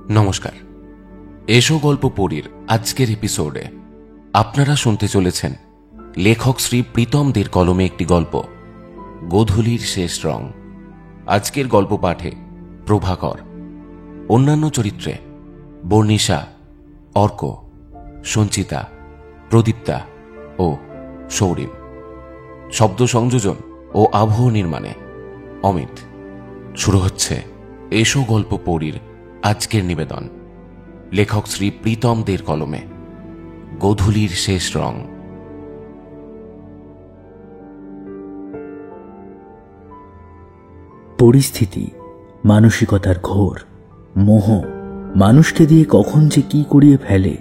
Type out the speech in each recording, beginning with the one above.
নমস্কার। এসো গল্প পড়ির আজকের এপিসোডে আপনারা শুনতে চলেছেন লেখক শ্রী প্রীতম দের কলমে একটি গল্প, গোধূলির শেষ রং। আজকের গল্প পাঠে প্রভাকর। অন্যান্য চরিত্রে বর্ণিশা, অর্ক, সঞ্চিতা, প্রদীপ্তা ও সৌরিম। শব্দ সংযোজন ও আবহ নির্মাণে অমিত। শুরু হচ্ছে এসো গল্প পড়ির আজকের নিবেদন, লেখক শ্রী প্রীতম দের কলমে গোধূলির শেষ রং। পরিস্থিতি, মানসিকতার ঘোর, মোহ মানুষকে দিয়ে কখন যে কি করিয়ে ফেলে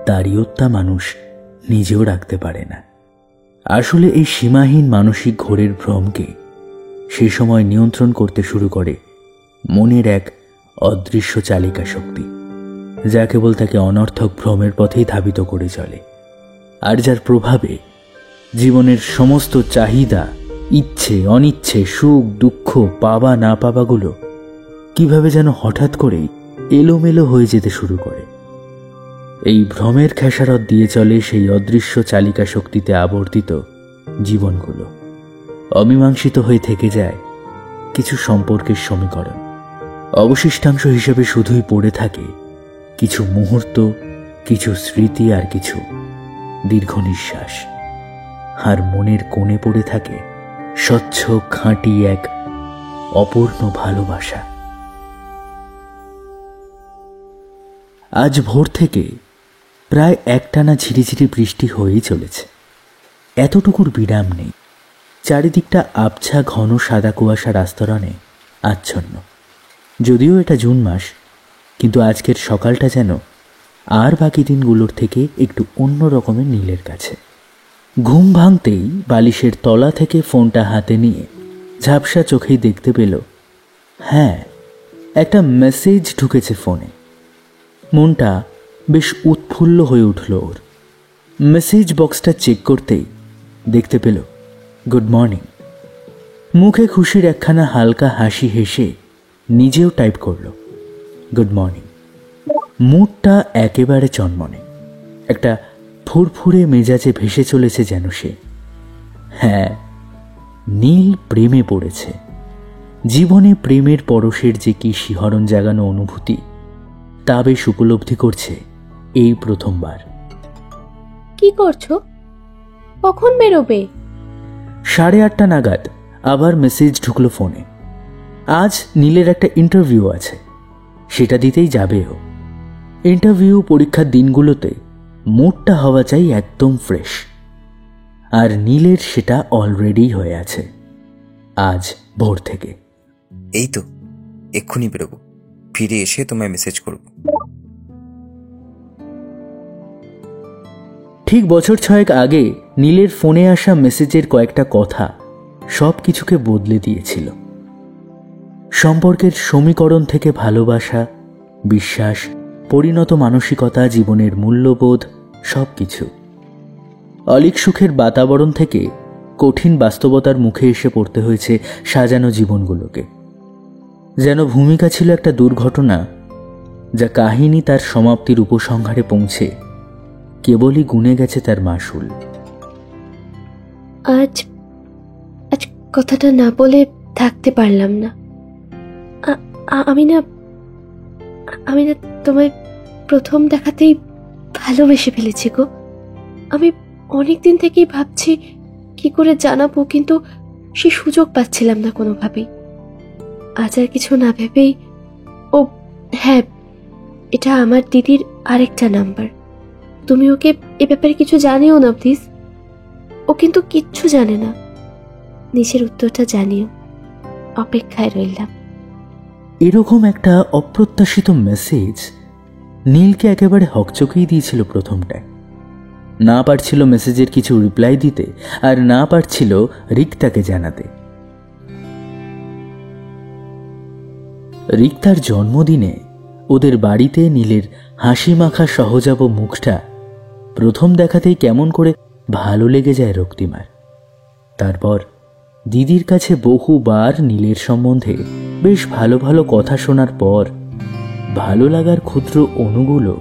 তার ইয়ত্তা মানুষ নিজেও রাখতে পারে না। আসলে এই সীমাহীন মানসিক ঘোরের ভ্রমকে সে সময় নিয়ন্ত্রণ করতে শুরু করে মনের এক অদৃশ্য চালিকা শক্তি, যা কেবল তাকে অনর্থক ভ্রমের পথেই ধাবিত করে চলে, আর যার প্রভাবে জীবনের সমস্ত চাহিদা, ইচ্ছে অনিচ্ছে, সুখ দুঃখ, পাওয়া না পাওয়াগুলো কিভাবে যেন হঠাৎ করেই এলোমেলো হয়ে যেতে শুরু করে। এই ভ্রমের খেসারত দিয়ে চলে সেই অদৃশ্য চালিকা শক্তিতে আবর্তিত জীবনগুলো। অমীমাংসিত হয়ে থেকে যায় কিছু সম্পর্কের সমীকরণ। অবশিষ্টাংশ হিসেবে শুধুই পড়ে থাকে কিছু মুহূর্ত, কিছু স্মৃতি আর কিছু দীর্ঘ নিঃশ্বাস। আর মনের কোণে পড়ে থাকে স্বচ্ছ খাঁটি এক অপূর্ণ ভালোবাসা। আজ ভোর থেকে প্রায় একটানা ঝিরিঝিরি বৃষ্টি হয়েই চলেছে। এতটুকুর বিরাম নেই। চারিদিকটা আবছা ঘন সাদা কুয়াশার আস্তরণে আচ্ছন্ন। যদিও এটা জুন মাস, কিন্তু আজকের সকালটা যেন আর বাকি দিনগুলোর থেকে একটু অন্য রকমের নীলের কাছে। ঘুম ভাঙতেই বালিশের তলা থেকে ফোনটা হাতে নিয়ে ঝাপসা চোখেই দেখতে পেল, হ্যাঁ, একটা মেসেজ ঢুকেছে ফোনে। মনটা বেশ উৎফুল্ল হয়ে উঠল ওর। মেসেজ বক্সটা চেক করতেই দেখতে পেল গুড মর্নিং। মুখে খুশির একখানা হালকা হাসি হেসে নিজেও টাইপ করল গুড মর্নিং। মুডটা একেবারে চনমনে, একটা ফুরফুরে মেজাজে ভেসে চলেছে যেন সে। হ্যাঁ, নীল প্রেমে পড়েছে। জীবনে প্রেমের পরশের যে কি শিহরণ জাগানো অনুভূতি, তা বেশ উপলব্ধি করছে এই প্রথমবার। কি করছো? কখন বেরোবে? 8:30 নাগাদ আবার মেসেজ ঢুকলো ফোনে। আজ নীলের একটা ইন্টারভিউ আছে, সেটা দিতেই যাবে ও। ইন্টারভিউ পরীক্ষার দিনগুলোতে মুডটা হওয়া চাই একদম ফ্রেশ, আর নীলের সেটা অলরেডি হয়ে আছে আজ ভোর থেকে। এই তো এক্ষুনি বেরোবো, ফিরে এসে তোমায় মেসেজ করব। ঠিক বছর 6 আগে নীলের ফোনে আসা মেসেজের কয়েকটা কথা সব কিছুকে বদলে দিয়েছিল। সম্পর্কের সমীকরণ থেকে ভালোবাসা, বিশ্বাস, পরিণত মানসিকতা, জীবনের মূল্যবোধ, সবকিছু। অলীক সুখের বাতাবরণ থেকে কঠিন বাস্তবতার মুখে এসে পড়তে হয়েছে সাজানো জীবনগুলোকে। যেন ভূমিকা ছিল একটা দুর্ঘটনা, যা কাহিনী তার সমাপ্তির উপসংহারে পৌঁছে কেবলই গুনে গেছে তার মাসুল। আজ কথাটা না বলে থাকতে পারলাম না। আমি না তোমায় প্রথম দেখাতেই ভালোবেসে ফেলেছি গো। আমি অনেকদিন থেকেই ভাবছি কি করে জানাবো, কিন্তু সে সুযোগ পাচ্ছিলাম না কোনোভাবেই। আজ আর কিছু না ভেবেই, ও হ্যাঁ, এটা আমার দিদির আরেকটা নাম্বার। তুমি ওকে এ ব্যাপারে কিছু জানিও না প্লিজ। ও কিন্তু কিচ্ছু জানে না। নিজের উত্তরটা জানিও। অপেক্ষায় রইলাম। এরকম একটা অপ্রত্যাশিত মেসেজ নীলকে একেবারে হকচকেই দিয়েছিল প্রথমটায়। না পারছিল মেসেজের কিছু রিপ্লাই দিতে, আর না পারছিল রিক্তাকে জানাতে। রিক্তার জন্মদিনে ওদের বাড়িতে নীলের হাসি মাখা সহজাব মুখটা প্রথম দেখাতেই কেমন করে ভালো লেগে যায় রক্তিমার। তারপর দিদির কাছে বহুবার নীলের সম্বন্ধে বেশ ভালো ভালো কথা শোনার পর ভালো লাগার ক্ষুদ্র অণুগুলো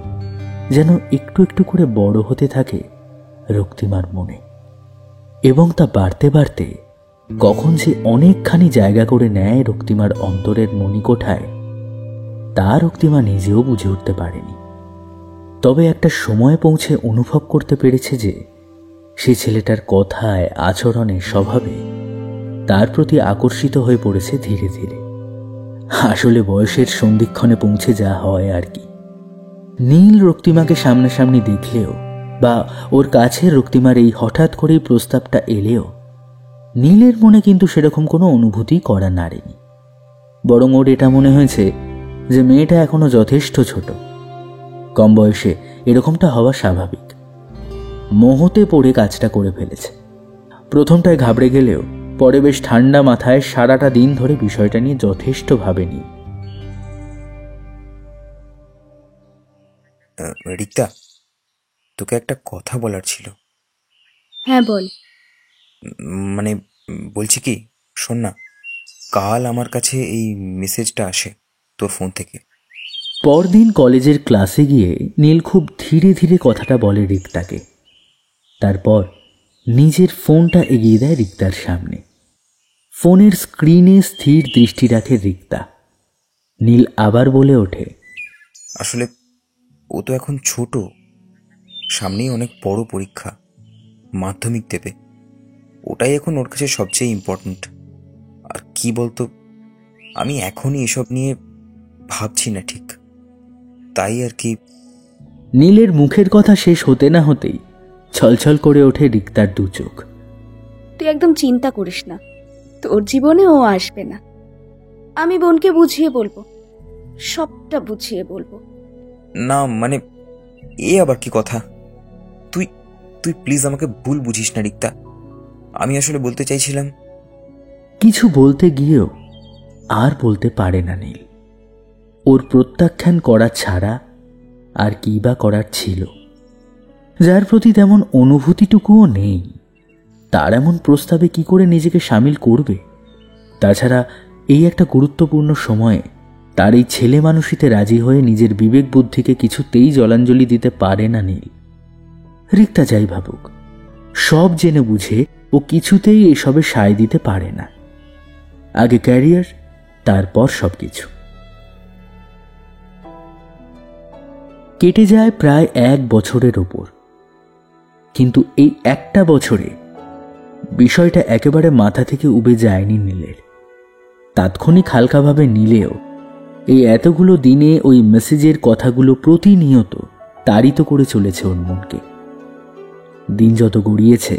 যেন একটু একটু করে বড় হতে থাকে রক্তিমার মনে, এবং তা বাড়তে বাড়তে কখন যে অনেকখানি জায়গা করে নেয় রক্তিমার অন্তরের মণিকোঠায়, তা রক্তিমা নিজেও বুঝে উঠতে পারেনি। তবে একটা সময় পৌঁছে অনুভব করতে পেরেছে যে সে ছেলেটার কথায়, আচরণে, স্বভাবে তার প্রতি আকর্ষিত হয়ে পড়েছে ধীরে ধীরে। আসলে বয়সের সন্ধিক্ষণে পৌঁছে যা হয় আর কি। নীল রক্তিমাকে সামনাসামনি দেখলেও বা ওর কাছে রক্তিমার এই হঠাৎ করেই প্রস্তাবটা এলেও নীলের মনে কিন্তু সেরকম কোনো অনুভূতি করা নাড়েনি। বরং ওর এটা মনে হয়েছে যে মেয়েটা এখনো যথেষ্ট ছোট, কম বয়সে এরকমটা হওয়া স্বাভাবিক। মোহতে পড়ে কাজটা করে ফেলেছে। প্রথমটায় ঘাবড়ে গেলেও পরে বেশ ঠান্ডা মাথায় সারাটা দিন ধরে বিষয়টা নিয়ে যথেষ্ট ভাবেনি। রিক্তা, তোকে একটা কথা বলার ছিল। হ্যাঁ বল। মানে বলছি কি, শোন না, কাল আমার কাছে এই মেসেজটা আসে তোর ফোন থেকে। পরদিন কলেজের ক্লাসে গিয়ে নীল খুব ধীরে ধীরে কথাটা বলে রিক্তাকে। তারপর নিজের ফোনটা এগিয়ে দেয় রিক্তার সামনে। ফোনের স্ক্রিনে স্থির দৃষ্টি রাখে রিক্তা। নীল আবার বলে ওঠে, আসলে ও তো এখন ছোট, সামনেই অনেক বড় পরীক্ষা, মাধ্যমিক দেবে। ওটাই এখন ওর কাছে সবচেয়ে ইম্পর্ট্যান্ট। আর কি বলতো, আমি এখনই এসব নিয়ে ভাবছি না ঠিক, তাই আর কি। নীলের মুখের কথা শেষ হতে না হতেই ছলছল করে ওঠে রিক্তার দু চোখ। তুই একদম চিন্তা করিস না, তোর জীবনে ও আসবে না। আমি বোনকে বুঝিয়ে বলবো, সবটা বুঝিয়ে বলবো। না মানে, এ আবার কি কথা? তুই তুই প্লিজ আমাকে ভুল বুঝিস না রিক্তা। আমি আসলে বলতে চাইছিলাম। কিছু বলতে গিয়েও আর বলতে পারে না নীল। ওর প্রত্যাখ্যান করা ছাড়া আর কি বা করার ছিল? যার প্রতি তেমন অনুভূতিটুকুও নেই, তার এমন প্রস্তাবে কি করে নিজেকে সামিল করবে? তাছাড়া এই একটা গুরুত্বপূর্ণ সময়ে তার এই ছেলে মানুষিতে রাজি হয়ে নিজের বিবেক বুদ্ধিকে কিছুতেই জলাঞ্জলি দিতে পারে না নীল। রিক্তা যাই ভাবুক, সব জেনে বুঝে ও কিছুতেই এসবে সায় দিতে পারে না। আগে ক্যারিয়ার, তারপর সবকিছু। কেটে যায় প্রায় 1 বছরের ওপর। কিন্তু এই একটা বছরে বিষয়টা একেবারে মাথা থেকে উবে যায়নি নীলের। তাৎক্ষণিক হালকাভাবে নিলেও এই এতগুলো দিনে ওই মেসেজের কথাগুলো প্রতিনিয়ত তাড়িত করে চলেছে ওর মনকে। দিন যত গড়িয়েছে,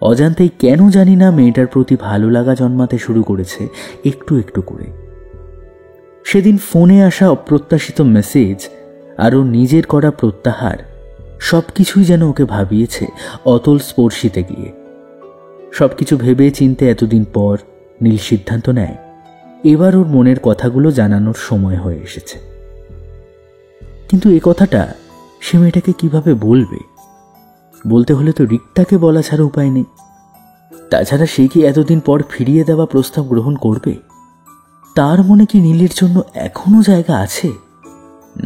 অজান্তেই কেন জানি না মেয়েটার প্রতি ভালো লাগা জন্মাতে শুরু করেছে একটু একটু করে। সেদিন ফোনে আসা অপ্রত্যাশিত মেসেজ আর ওর নিজের করা প্রত্যাহার সবকিছুই যেন ওকে ভাবিয়েছে অতল স্পর্শিতে গিয়ে। সবকিছু ভেবে চিনতে এতদিন পর নীল সিদ্ধান্ত নেয় এবার ওর মনের কথাগুলো জানানোর সময় হয়ে এসেছে। কিন্তু এ কথাটা সে মেয়েটাকে কিভাবে বলবে? বলতে হলে তো রিক্তাকে বলা ছাড়া উপায় নেই। তাছাড়া সে কি এতদিন পর ফিরিয়ে দেওয়া প্রস্তাব গ্রহণ করবে? তার মনে কি নীলের জন্য এখনো জায়গা আছে,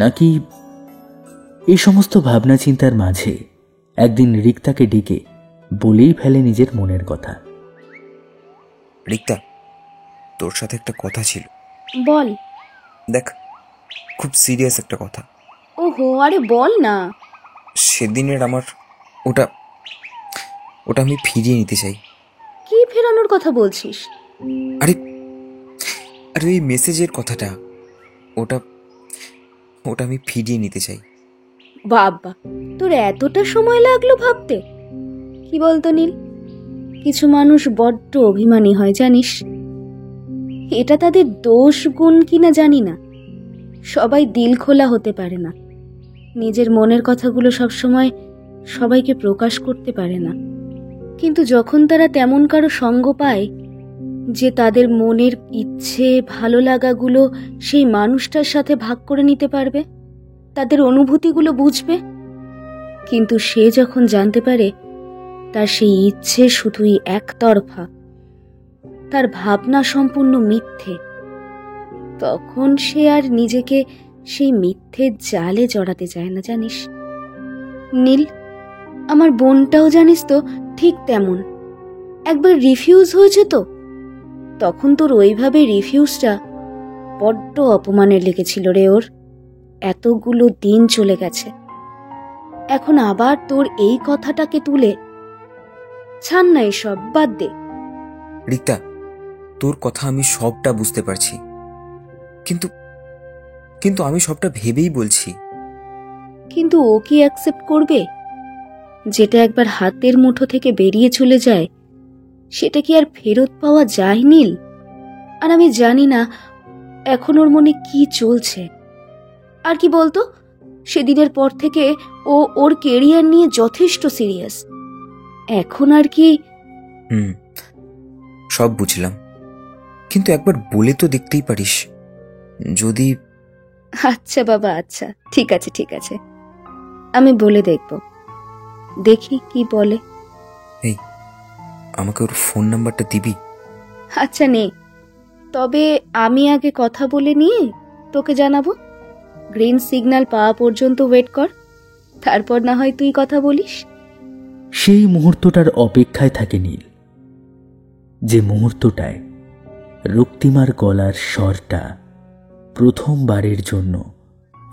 নাকি? এই সমস্ত ভাবনা চিন্তার মাঝে একদিন রিক্তাকে ডেকে বলেই ফেলে নিজের মনের কথা। রিক্তা, তোর সাথে একটা কথা ছিল। বল। দেখ, খুব সিরিয়াস একটা কথা। ওহো, আরে বল না। সেদিনের আমার ওটা ওটা আমি ফিরিয়ে নিতে চাই। কি ফেরানোর কথা বলছিস? আরে আরে ওই মেসেজের কথাটা, ওটা ওটা আমি ফিরিয়ে নিতে চাই। বাবা, তোর এতটা সময় লাগলো ভাবতে? কি বলতো নীল, কিছু মানুষ বড্ড অভিমানী হয় জানিস। এটা তাদের দোষ গুণ কিনা জানি না, সবাই দিল খোলা হতে পারে না, নিজের মনের কথাগুলো সবসময় সবাইকে প্রকাশ করতে পারে না। কিন্তু যখন তারা তেমন কারো সঙ্গ পায় যে তাদের মনের ইচ্ছে, ভালো লাগাগুলো সেই মানুষটার সাথে ভাগ করে নিতে পারবে, তাদের অনুভূতিগুলো বুঝবে, কিন্তু সে যখন জানতে পারে তার সেই ইচ্ছে শুধুই একতরফা, তার ভাবনা সম্পূর্ণ মিথ্যে, তখন সে আর নিজেকে সেই মিথ্যে জালে জড়াতে চায় না জানিস। নীল, আমার বোনটাও জানিস তো ঠিক তেমন। একবার রিফিউজ হয়েছে তো, তখন তোর ওইভাবে রিফিউজটা বড্ড অপমানের লেগেছিল রে ওর। এতগুলো দিন চলে গেছে, এখন আবার তোর এই কথাটাকে তুলে ছাড় না, এসব বাদ দে। রিক্তা, তোর কথা আমি সবটা বুঝতে পারছি, কিন্তু কিন্তু আমি সবটা ভেবেই বলছি। কিন্তু ও কি অ্যাকসেপ্ট করবে? যেটা একবার হাতের মুঠো থেকে বেরিয়ে চলে যায় সেটা কি আর ফেরত পাওয়া যায় নীল? আর আমি জানি না এখন ওর মনে কি চলছে। আর কি বলতো, সেদিনের পর থেকে ও ওর কেরিয়ার নিয়ে যথেষ্ট সিরিয়াস। এখন আর কি। সব বুঝলাম, কিন্তু একবার বলে তো দেখতেই পারিস যদি। আচ্ছা বাবা, আচ্ছা, ঠিক আছে ঠিক আছে, আমি বলে দেখব, দেখি কি বলে। এই, আমাকে ওর ফোন নাম্বারটা দিবি? আচ্ছা নে, তবে আমি আগে কথা বলে নিয়ে তোকে জানাবো। গ্রিন সিগন্যাল পাওয়া পর্যন্ত ওয়েট কর, তারপর না হয় তুই কথা বলিস। সেই মুহূর্তটার অপেক্ষায় থাকে নীল, যে মুহূর্তটায় রক্তিমার গলার স্বরটা প্রথমবারের জন্য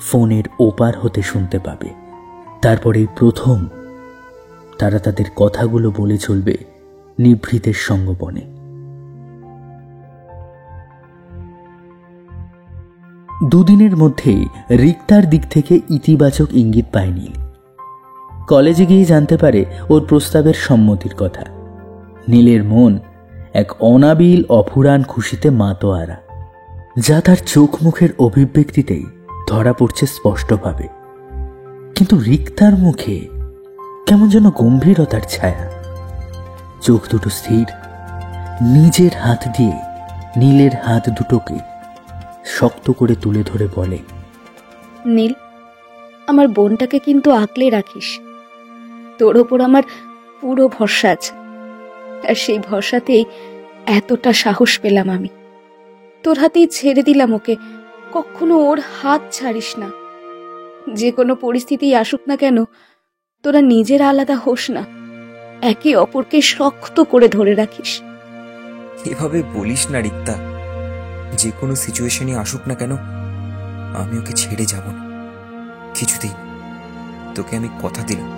ফোনের ওপার হতে শুনতে পাবে। তারপরেই প্রথম তারা তাদের কথাগুলো বলে চলবে নিভৃতের সঙ্গপনে। দুদিনের মধ্যেই রিক্তার দিক থেকে ইতিবাচক ইঙ্গিত পায় নীল। কলেজে গিয়ে জানতে পারে ওর প্রস্তাবের সম্মতির কথা। নীলের মন এক অনাবিল অফুরান খুশিতে মাতোয়ারা, যা তার চোখ মুখের অভিব্যক্তিতেই ধরা পড়ছে স্পষ্টভাবে। কিন্তু রিক্তার মুখে কেমন যেন গম্ভীরতার ছায়া। চোখ দুটো স্থির, নিজের হাত দিয়ে নীলের হাত দুটোকে শক্ত করে তুলে ধরে বলে, নীল, আমার বোনটাকে কিন্তু আঁকলে রাখিস। তোর ওপর আমার পুরো ভরসা আছে, আর সেই ভরসাতেই এতটা সাহস পেলাম আমি। তোর হাতেই ছেড়ে দিলাম ওকে, কখনো ওর হাত ছাড়িস না। যে কোনো পরিস্থিতি আসুক না কেন, তোরা নিজের আলাদা হোস না, একে অপরকে শক্ত করে ধরে রাখিস। এভাবে বলিস না রিক্তা, যে কোনো সিচুয়েশনই আসুক না কেন আমি ওকে ছেড়ে যাব না, কিছুতেই। তোকে আমি কথা দিলাম,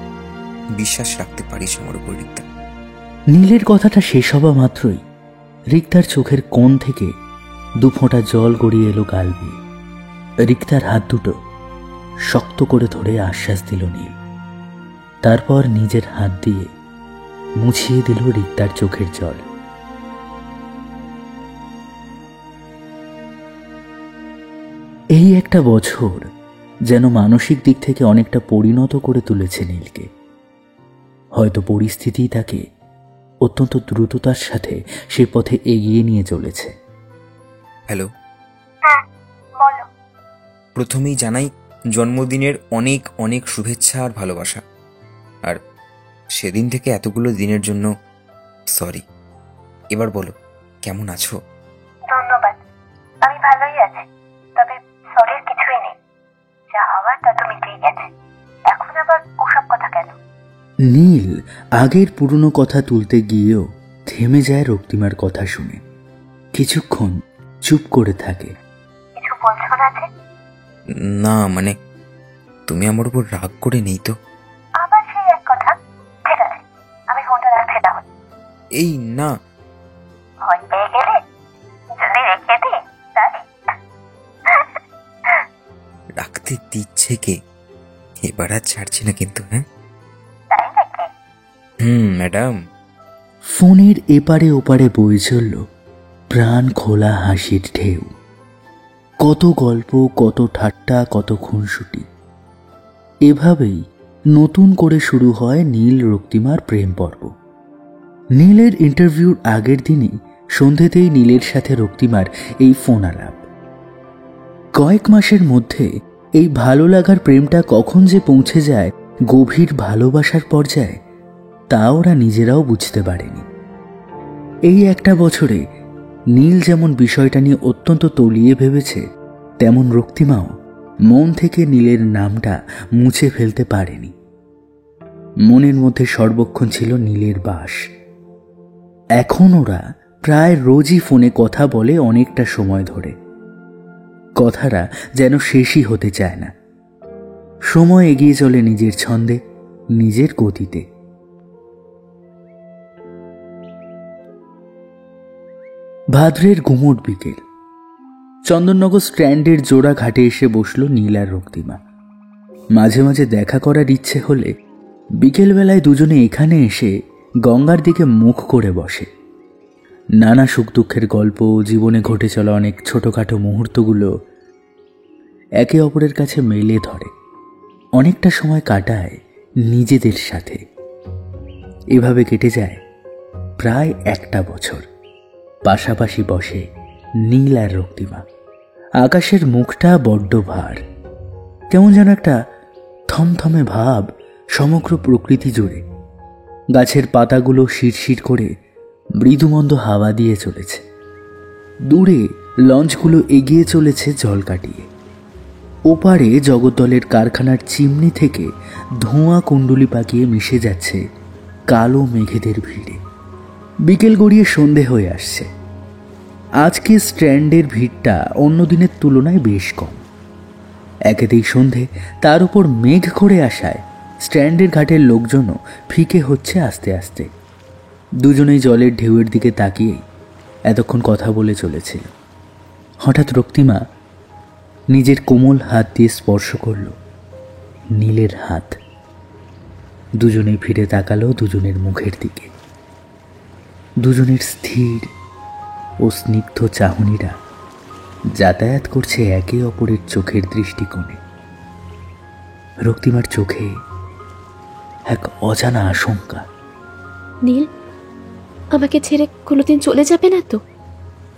বিশ্বাস রাখতে পারিস আমার উপর রিক্তা। নীলের কথাটা শেষ হওয়া মাত্রই রিক্তার চোখের কোণ থেকে দুফোঁটা জল গড়িয়ে এলো গাল বেয়ে। রিক্তার হাত দুটো শক্ত করে ধরে আশ্বাস দিল নীল। তারপর নিজের হাত দিয়ে মুছিয়ে দিল রিক্তার চোখের জল। এই একটা বছর যেন মানসিক দিক থেকে অনেকটা পরিণত করে তুলেছে নীলকে। হয়তো পরিস্থিতি তাকে অত্যন্ত দ্রুততার সাথে সে পথে এগিয়ে নিয়ে চলেছে। হ্যালো, বলো। প্রথমেই জানাই জন্মদিনের অনেক অনেক শুভেচ্ছা আর ভালোবাসা। আর সেদিন থেকে এতগুলো দিনের জন্য সরি। এবার বলো, কেমন আছো? ধন্যবাদ, আমি ভালোই আছি। তবে সরির কিছুই নেই, যা হওয়ার তা তো মিটেই গেছে। এখন আবার ওসব কথা কেন? নীল আগের পুরনো কথা তুলতে গিয়েও থেমে যায় রক্তিমার কথা শুনে। কিছুক্ষণ চুপ করে থাকে। কিছু বলছো না যে? না মানে, তুমি আমার উপর রাগ করে নেই তো? আবার সেই এক কথা। ঠিক আছে, আমি ফোনটা রাখছি তাহলে। এই না, ভয় পেয়ে গেলে? যদি রেখে দিই তাই? রাখতে দিচ্ছে কে? এবার আর ছাড়ছি না কিন্তু। হ্যাঁ তাই নাকি? ম্যাডাম। ফোনের এপারে ওপারে বয়ে চলল প্রাণ খোলা হাসির ঢেউ। কত গল্প, কত ঠাট্টা, কত খুনসুটি। এভাবেই নতুন করে শুরু হয় নীল রক্তিমার প্রেম পর্ব। নীলের ইন্টারভিউর আগের দিনই সন্ধেতেই নীলের সাথে রক্তিমার এই ফোন আলাপ। কয়েক মাসের মধ্যে এই ভালো লাগার প্রেমটা কখন যে পৌঁছে যায় গভীর ভালোবাসার পর্যায়ে, তা ওরা নিজেরাও বুঝতে পারেনি। এই একটা বছরে নীল যেমন বিষয়টা নিয়ে অত্যন্ত তলিয়ে ভেবেছে, তেমন রক্তিমাও মন থেকে নীলের নামটা মুছে ফেলতে পারেনি। মনের মধ্যে সর্বক্ষণ ছিল নীলের বাস। এখন ওরা প্রায় রোজই ফোনে কথা বলে অনেকটা সময় ধরে। কথাটা যেন শেষই হতে চায় না। সময় এগিয়ে চলে নিজের ছন্দে, নিজের গতিতে। ভাদ্রের গুমোট বিকেল। চন্দননগর স্ট্যান্ডের জোড়া ঘাটে এসে বসল নীল আর রক্তিমা। মাঝে মাঝে দেখা করার ইচ্ছে হলে বিকেলবেলায় দুজনে এখানে এসে গঙ্গার দিকে মুখ করে বসে। নানা সুখ দুঃখের গল্প, জীবনে ঘটে চলা অনেক ছোটখাটো মুহূর্তগুলো একে অপরের কাছে মেলে ধরে। অনেকটা সময় কাটায় নিজেদের সাথে। এভাবে কেটে যায় প্রায় 1টা বছর। পাশাপাশি বসে নীল আর রক্তিমা। আকাশের মুখটা বড্ড ভার, কেমন যেন একটা থমথমে ভাব সমগ্র প্রকৃতি জুড়ে। গাছের পাতাগুলো শিরশির করে মৃদুমন্দ হাওয়া দিয়ে চলেছে। দূরে লঞ্চগুলো এগিয়ে চলেছে জল কাটিয়ে। ওপারে জগদ্দলের কারখানার চিমনি থেকে ধোঁয়া কুণ্ডুলি পাকিয়ে মিশে যাচ্ছে কালো মেঘেদের ভিড়ে। বিকেল গড়িয়ে সন্ধে হয়ে আসছে। আজকে স্ট্যান্ডের ভিড়টা অন্য দিনের তুলনায় বেশ কম। একেতেই সন্ধে, তার উপর মেঘ করে আসায় স্ট্যান্ডের ঘাটের লোকজনও ফিকে হচ্ছে আস্তে আস্তে। দুজনেই জলের ঢেউয়ের দিকে তাকিয়েই এতক্ষণ কথা বলে চলেছিল। হঠাৎ রক্তিমা নিজের কোমল হাত দিয়ে স্পর্শ করল নীলের হাত। দুজনেই ফিরে তাকালো দুজনের মুখের দিকে। দুজনের স্থির ও স্নিগ্ধ চাহনিরা যাতায়াত করছে একে অপরের চোখের দৃষ্টিকোণে। রক্তিমার চোখে এক অজানা আশঙ্কা। নীল, আমাকে ছেড়ে কোনোদিন চলে যাবে না তো?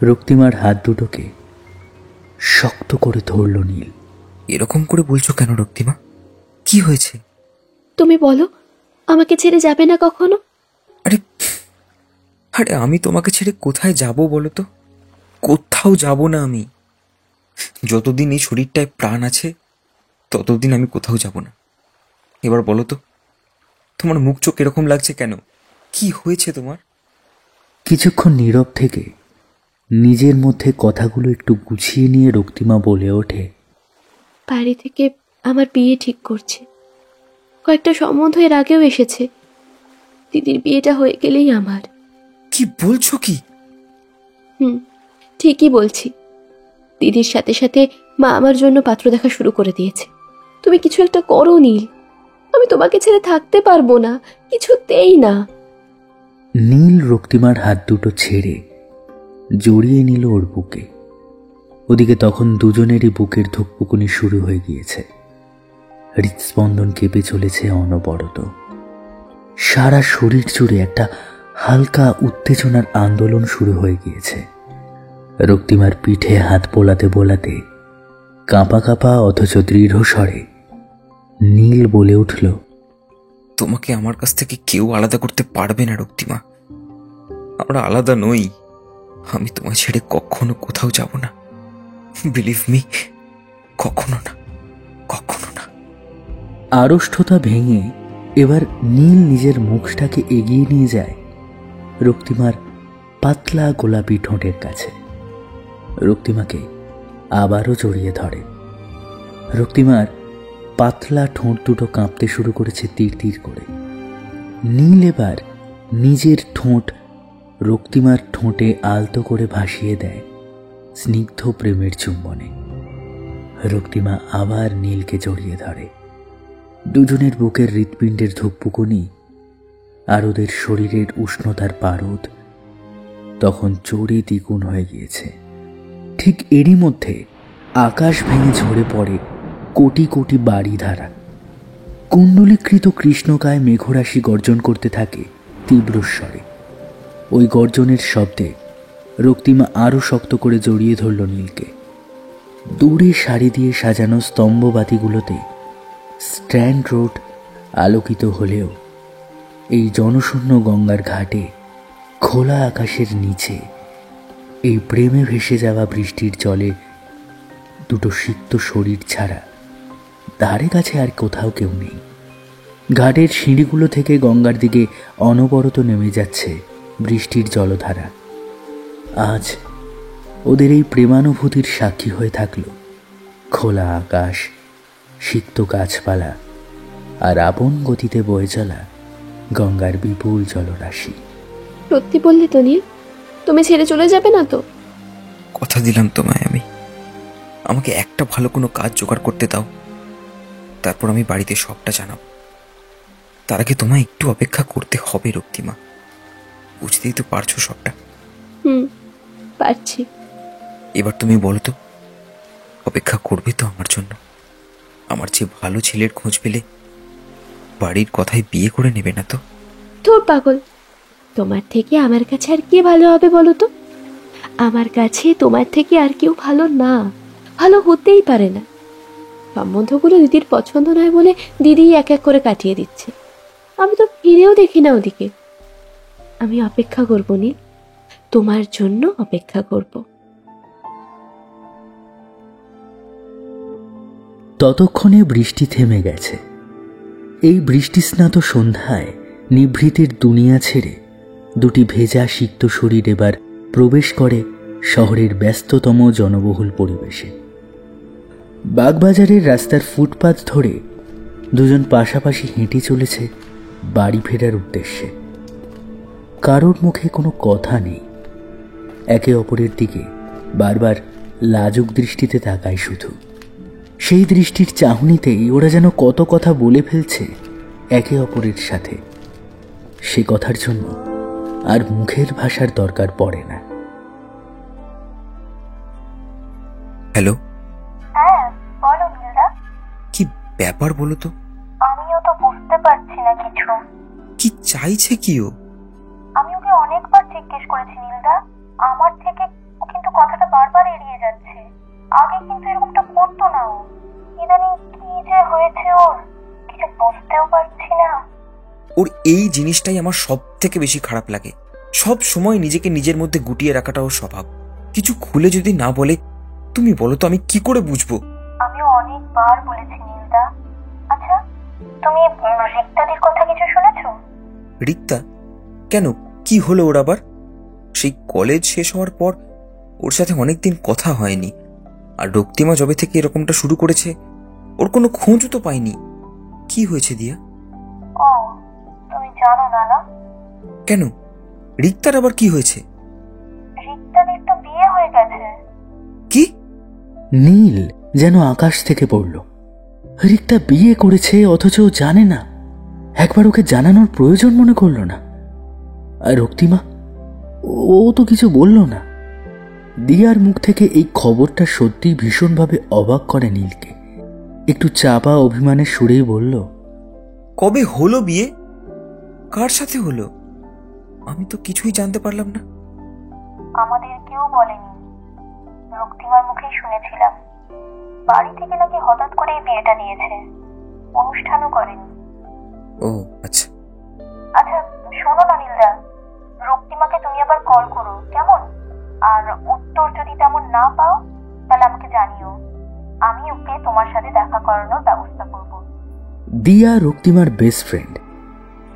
রক্তিমার হাত দুটোকে শক্ত করে ধরল নীল। এরকম করে বলছো কেন রক্তিমা? কি হয়েছে? তুমি বলো, আমাকে ছেড়ে যাবে না কখনো? আরে আরে আমি তোমাকে ছেড়ে কোথায় যাব বলো তো? কোথাও যাব না আমি। যতদিন এই শরীরটায় প্রাণ আছে ততদিন আমি কোথাও যাব না। এবার বলো তো, তোমার মুখ চোখ এরকম লাগছে কেন? কি হয়েছে তোমার? কিছুক্ষণ নীরব থেকে নিজের মধ্যে কথাগুলো একটু গুছিয়ে নিয়ে রক্তিমা বলে ওঠে, বাড়ি থেকে আমার বিয়ে ঠিক করছে। কয়েকটা সম্বন্ধ এর আগেও এসেছে। দিদির বিয়েটা হয়ে গেলেই আমার। কি বলছো কি? ঠিকই বলছি। দিদির সাথে সাথে মা আমার জন্য পাত্র দেখা শুরু করে দিয়েছে। তুমি কিছু একটা করো নীল, আমি তোমাকে ছেড়ে থাকতে পারবো না, কিছুতেই না। নীল রক্তিমার হাত দুটো ছেড়ে জড়িয়ে নিল ওর বুকে। ওদিকে তখন দুজনেরই বুকের ধুকপুকুনি শুরু হয়ে গিয়েছে। হৃদস্পন্দন কেঁপে চলেছে অনবরত। সারা শরীর জুড়ে একটা হালকা উত্তেজনার আন্দোলন শুরু হয়ে গিয়েছে। রক্তিমার পিঠে হাত বোলাতে বোলাতে কাঁপা কাঁপা অথচ দৃঢ় স্বরে নীল বলে উঠল, তোমাকে আমার কাছ থেকে কেউ আলাদা করতে পারবে না রক্তিমা। আমরা আলাদা নই। আমি তোমায় ছেড়ে কখনো কোথাও যাব না। বিলিভ মি, কখনো না, কখনো না। আড়ষ্টতা ভেঙে এবার নীল নিজের মুখটাকে এগিয়ে নিয়ে যায় রক্তিমার পাতলা গোলাপি ঠোঁটের কাছে। রক্তিমাকে আবারও জড়িয়ে ধরে। রক্তিমার পাতলা ঠোঁট দুটো কাঁপতে শুরু করেছে তীর তীর করে। নীল এবার নিজের ঠোঁট রক্তিমার ঠোঁটে আলতো করে ভাসিয়ে দেয় স্নিগ্ধ প্রেমের চুম্বনে। রক্তিমা আবার নীলকে জড়িয়ে ধরে। দুজনের বুকের হৃৎপিণ্ডের ধুকপুকুনি আর ওদের শরীরের উষ্ণতার পারদ তখন চড়ে দ্বিগুণ হয়ে গিয়েছে। ঠিক এরই মধ্যে আকাশ ভেঙে ঝরে পড়ে কোটি কোটি বাড়িধারা। কুণ্ডলীকৃত কৃষ্ণকায় মেঘরাশি গর্জন করতে থাকে তীব্র স্বরে। ওই গর্জনের শব্দে রক্তিমা আরো শক্ত করে জড়িয়ে ধরল নীলকে। দূরে সারি দিয়ে সাজানো স্তম্ভবাতিগুলোতে স্ট্যান্ড রোড আলোকিত হলেও এই জনশূন্য গঙ্গার ঘাটে খোলা আকাশের নিচে এই প্রেমে ভেসে যাওয়া বৃষ্টির জলে দুটো সিক্ত শরীর ছাড়া ধারে কাছে আর কোথাও কেউ নেই। ঘাটের সিঁড়িগুলো থেকে গঙ্গার দিকে অনবরত নেমে যাচ্ছে বৃষ্টির জলধারা। আজ ওদের এই প্রেমানুভূতির সাক্ষী হয়ে থাকলো খোলা আকাশ, সিক্ত গাছপালা আর আপন গতিতে বয়ে চলা গঙ্গার বিপুল জলরাশি। সত্যি বললে তো নীল, তুমি ছেড়ে চলে যাবে না তো? কথা দিলাম তোমায় আমি। আমাকে একটা ভালো কোনো কাজ জোগাড় করতে দাও, তারপর আমি বাড়িতে সবটা জানাবো। তার আগে তোমায় একটু অপেক্ষা করতে হবে রক্তিমা, বুঝতেই তো পারছো সবটা। পারছি। এবার তুমি বলো তো, অপেক্ষা করবে তো আমার জন্য? আমার চেয়ে ভালো ছেলের খোঁজ পেলে বাড়ির কথায় বিয়ে করে নেবে না তো? তোর পাগল, তোমার থেকে আমার কাছে আর কে ভালো হবে বলো তো? আমার কাছে তোমার থেকে আর কেউ ভালো না, ভালো হতেই পারে না। সম্বন্ধগুলো দিদির পছন্দ নয় বলে দিদি এক এক করে কাটিয়ে দিচ্ছে। আমি তো ফিরেও দেখি না ওদিকে। আমি অপেক্ষা করব নীল, তোমার জন্য অপেক্ষা করব। ততক্ষণে বৃষ্টি থেমে গেছে। এই বৃষ্টিস্নাত সন্ধ্যায় নিভৃতের দুনিয়া ছেড়ে দুটি ভেজা সিক্ত শরীর এবার প্রবেশ করে শহরের ব্যস্ততম জনবহুল পরিবেশে। বাগবাজারের রাস্তার ফুটপাত ধরে দুজন পাশাপাশি হেঁটে চলেছে বাড়ি ফেরার উদ্দেশ্যে। কারোর মুখে কোনো কথা নেই, একে অপরের দিকে বারবার লাজুক দৃষ্টিতে তাকায় শুধু। সেই দৃষ্টির চাহনিতেই ওরা যেন কত কথা বলে ফেলছে একে অপরের সাথে। সে কথার জন্য আর মুখের ভাষার দরকার পড়ে না। হ্যালো। হ্যাঁ বলো নীলদা। কি ব্যাপার বলো তো? আমিও তো বুঝতে পারছি না কিছু। কি চাইছে কি ও? আমি ওকে অনেকবার জিজ্ঞেস করেছি নীলদা, আমার থেকে ও কিন্তু কথাটা বারবার এড়িয়ে যাচ্ছে। আগে কিন্তু এরকমটা করতো না ও। ইদানিং কি যে হয়েছে ওর, কিছু বুঝতেও পারছি না। ওর এই জিনিসটাই আমার সব থেকে বেশি খারাপ লাগে। সব সময় নিজেকে নিজের মধ্যে গুটিয়ে রাখাটা ওর স্বভাব। কিছু খুলে যদি না বলে, তুমি বলো তো আমি কি করে বুঝবো? আমিও অনেকবার বলেছি নীলদা। আচ্ছা, তুমি রিক্তাদির কথা কিছু শুনেছো? রিক্তা? কেন, কি হলো ওর আবার? সেই কলেজ শেষ হওয়ার পর ওর সাথে অনেকদিন কথা হয়নি। আর রক্তিমা যবে থেকে এরকমটা শুরু করেছে, ওর কোনো খোঁজও তো পাইনি। কি হয়েছে দিয়া? ও, তুমি জানো না? না কেন, রিক্তার আবার কি হয়েছে? রিক্তাদির তো বিয়ে হয়ে গেছে। কি? নীল যেন আকাশ থেকে পড়ল। রিক্তা বিয়ে করেছে অথচ ও জানে না, একবার ওকে জানানোর প্রয়োজন মনে করল না। আর রক্তিমা, ও তো কিছু বলল না। দিয়ার মুখ থেকে এই খবরটা সত্যি ভীষণভাবে অবাক করে নীলকে। একটু চাপা অভিমানের সুরেই বলল, কবে হলো বিয়ে? কার সাথে হলো? আমি তো কিছুই জানতে পারলাম না। আমাদের কেউ বলেনি, রক্তিমার মুখেই শুনেছিলাম। বাড়ি থেকে নাকি হঠাৎ করে এই বিয়েটা দিয়েছে, অনুষ্ঠানও করেনি। ও আচ্ছা। আচ্ছা শোনো না নীলদা, রক্তিমাকে তুমি আবার কল করো কেমন? আর উত্তর যদি তেমন না পাও তাহলে আমাকে জানিও, আমি ওকে তোমার সাথে দেখা করানোর ব্যবস্থা করব। দিয়া রক্তিমার বেস্ট ফ্রেন্ড,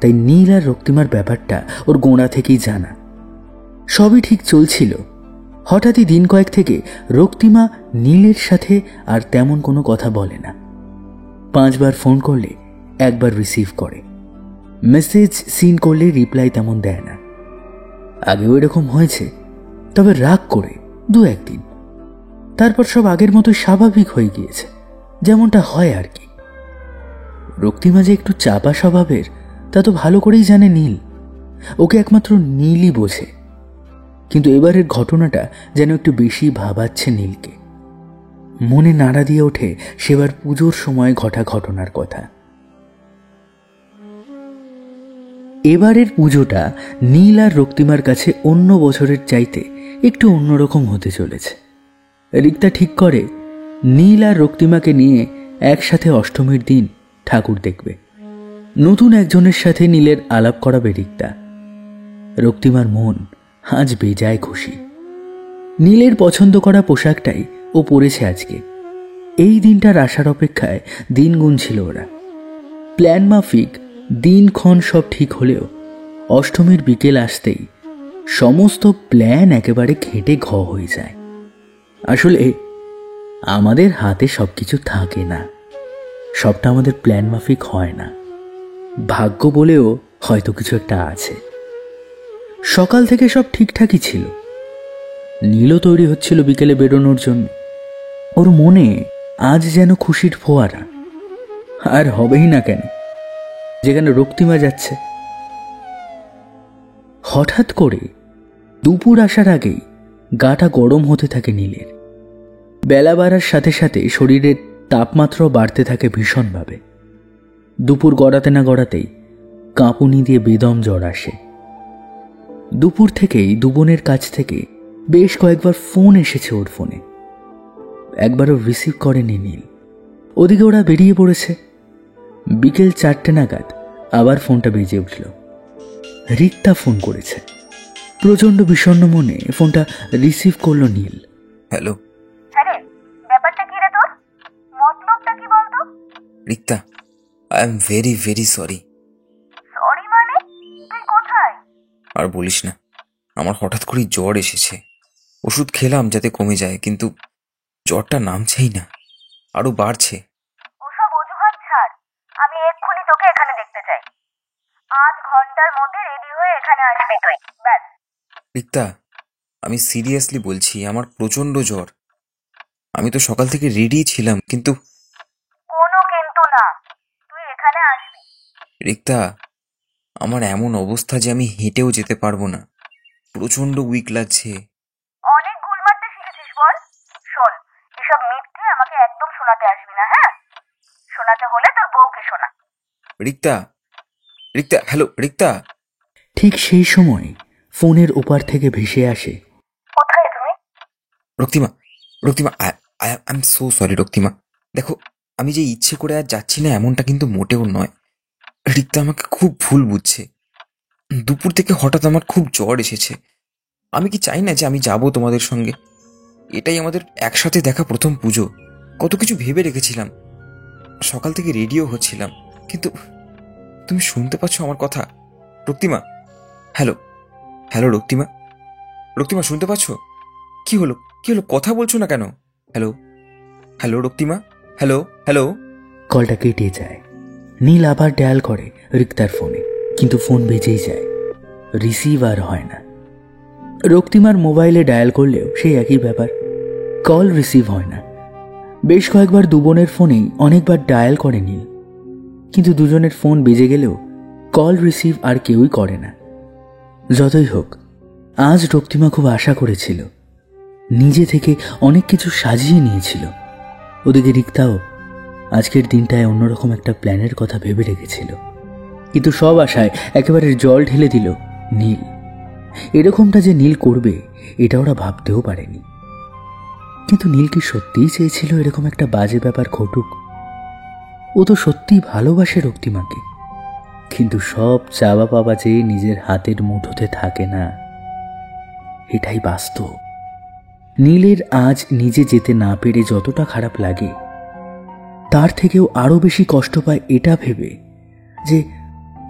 তাই নীল আর রক্তিমার ব্যাপারটা ওর গোড়া থেকেই জানা। সবই ঠিক চলছিল। হঠাৎই দিন কয়েক থেকে রক্তিমা নীলের সাথে আর তেমন কোনো কথা বলে না। 5 বার ফোন করলে একবার রিসিভ করে, মেসেজ সিন করলে রিপ্লাই তেমন দেয় না। আগেও এরকম হয়েছে, তবে রাগ করে 2-1 দিন। তারপর সব আগের মতো স্বাভাবিক হয়ে গিয়েছে, যেমনটা হয় আর কি। রক্তিমা যে একটু চাপা স্বভাবের তা তো ভালো করেই জানে নীল। ওকে একমাত্র নীলই বোঝে। কিন্তু এবারের ঘটনাটা যেন একটু বেশি ভাবাচ্ছে নীলকে। মনে নাড়া দিয়ে ওঠে সেবার পুজোর সময় ঘটা ঘটনার কথা। এবারের পুজোটা নীল আর রক্তিমার কাছে অন্য বছরের চাইতে একটু অন্যরকম হতে চলেছে। রিক্তা ঠিক করে নীল আর রক্তিমাকে নিয়ে একসাথে অষ্টমীর দিন ঠাকুর দেখবে। নতুন একজনের সাথে নীলের আলাপ করাবে রিক্তা। রক্তিমার মন আজ বেজায় খুশি। নীলের পছন্দ করা পোশাকটাই ও পরেছে আজকে। এই দিনটার আসার অপেক্ষায় দিন গুনছিল ওরা। প্ল্যান মাফিক দিনক্ষণ সব ঠিক হলেও অষ্টমীর বিকেল আসতেই সমস্ত প্ল্যান একেবারে ঘেঁটে ঘ হয়ে যায়। আসলে আমাদের হাতে সব কিছু থাকে না, সবটা আমাদের প্ল্যান মাফিক হয় না। ভাগ্য বলেও হয়তো কিছু একটা আছে। সকাল থেকে সব ঠিকঠাকই ছিল। নীলও তৈরি হচ্ছিল বিকেলে বেরোনোর জন্য। ওর মনে আজ যেন খুশির ফোয়ারা। আর হবেই না কেন, যেখানে রক্তিমা যাচ্ছে। হঠাৎ করে দুপুর আসার আগেই গাটা গরম হতে থাকে নীলের। বেলা বাড়ার সাথে সাথে শরীরের তাপমাত্রাও বাড়তে থাকে ভীষণভাবে। দুপুর গড়াতে না গড়াতেই কাঁপুনি দিয়ে বেদম জ্বর আসে। দুপুর থেকেই দুবনের কাছ থেকে বেশ কয়েকবার ফোন এসেছে ওর ফোনে। একবারও রিসিভ করেনি নীল। ওদিকে ওরা বেরিয়ে পড়েছে। বিকেল 4টে নাগাদ আবার ফোনটা বেজে উঠল। রিক্তা ফোন করেছে। প্রচণ্ড বিষণ্ণ মনে ফোনটা রিসিভ করলো নীল। হ্যালো। আরে ব্যাপারটা কি রে তোর? মতলবটা কি বলতো? Rikta, I am very very sorry. Sorry মানে? তুই কোথায়? আর বলিস না, আমার হঠাৎ করেই জ্বর এসেছে। ওষুধ খেলাম যাতে কমে যায়, কিন্তু জ্বরটা নামছেই না, আরো বাড়ছে। ওসব অজুহাত ছাড়। আমি এক্ষুনি তোকে এখানে দেখতে চাই। 8 ঘন্টার মধ্যে রেডি হয়ে এখানে আসবি তুই। ব্যাস। রিক্তা, আমি সিরিয়াসলি বলছি, আমার প্রচন্ড জ্বর। আমি তো সকাল থেকে রেডি ছিলাম, কিন্তু কোনো কিন্তু না, তুই এখানে আসবি। রিক্তা, আমার এমন অবস্থা যে আমি হেঁটেও যেতে পারবো না। প্রচন্ড উইক লাগছে। অনেক গুল মারতে শিখেছিস বল। শোন, এসব মিথ্যে আমাকে একদম শোনাতে আসবি না, হ্যাঁ? শোনাতে হলে তোর বউকে শোনা। রিক্তা, রিক্তা, হ্যালো রিক্তা। ঠিক সেই সময় ফোনের ওপার থেকে ভেসে আসে, কোথায় তুমি? Raktima, Raktima, I am so sorry Raktima. দেখো, আমি যে ইচ্ছে করে আর যাচ্ছি না এমনটা কিন্তু মোটেও নয়। রিক্তা আমাকে খুব ভুল বুঝছে। দুপুর থেকে হঠাৎ আমার খুব জ্বর এসেছে। আমি কি চাই না যে আমি যাব তোমাদের সঙ্গে? এটাই আমাদের একসাথে দেখা প্রথম পুজো। কত কিছু ভেবে রেখেছিলাম, সকাল থেকে রেডিও হচ্ছিলাম, কিন্তু তুমি শুনতে পাচ্ছ আমার কথা? রক্তিমা, হ্যালো, হ্যালো রক্তিমা, রক্তিমা শুনতে পাচ্ছ? কি হলো, কি হলো, কথা বলছো না কেন? Hello, hello Raktima, hello, hello. কলটা কেটে যায়। নীল আবার ডায়াল করে রিক্তার ফোনে, কিন্তু ফোন বেজেই যায়, রিসিভ আর হয় না। রক্তিমার মোবাইলে ডায়াল করলেও সেই একই ব্যাপার, কল রিসিভ হয় না। বেশ কয়েকবার দুবনের ফোনেই অনেকবার ডায়াল করে নীল, কিন্তু দুজনের ফোন বেজে গেলেও কল রিসিভ আর কেউই করে না। যতই হোক, আজ রক্তিমা খুব আশা করেছিল, নিজে থেকে অনেক কিছু সাজিয়ে নিয়েছিল। ওদিকে রিক্তাও আজকের দিনটায় অন্যরকম একটা প্ল্যানের কথা ভেবে রেখেছিল, কিন্তু সব আশায় একেবারে জল ঢেলে দিল নীল। এরকমটা যে নীল করবে এটা ওরা ভাবতেও পারেনি। কিন্তু নীল কি সত্যিই চেয়েছিল এরকম একটা বাজে ব্যাপার ঘটুক? ও তো সত্যিই ভালোবাসে রক্তিমাকে, কিন্তু সব চাওয়া পাওয়া যে নিজের হাতের মুঠোতে থাকে না, এটাই বাস্তব। নীলের আজ নিজে যেতে না পেরে যতটা খারাপ লাগে, তার থেকেও আরো বেশি কষ্ট পায় এটা ভেবে যে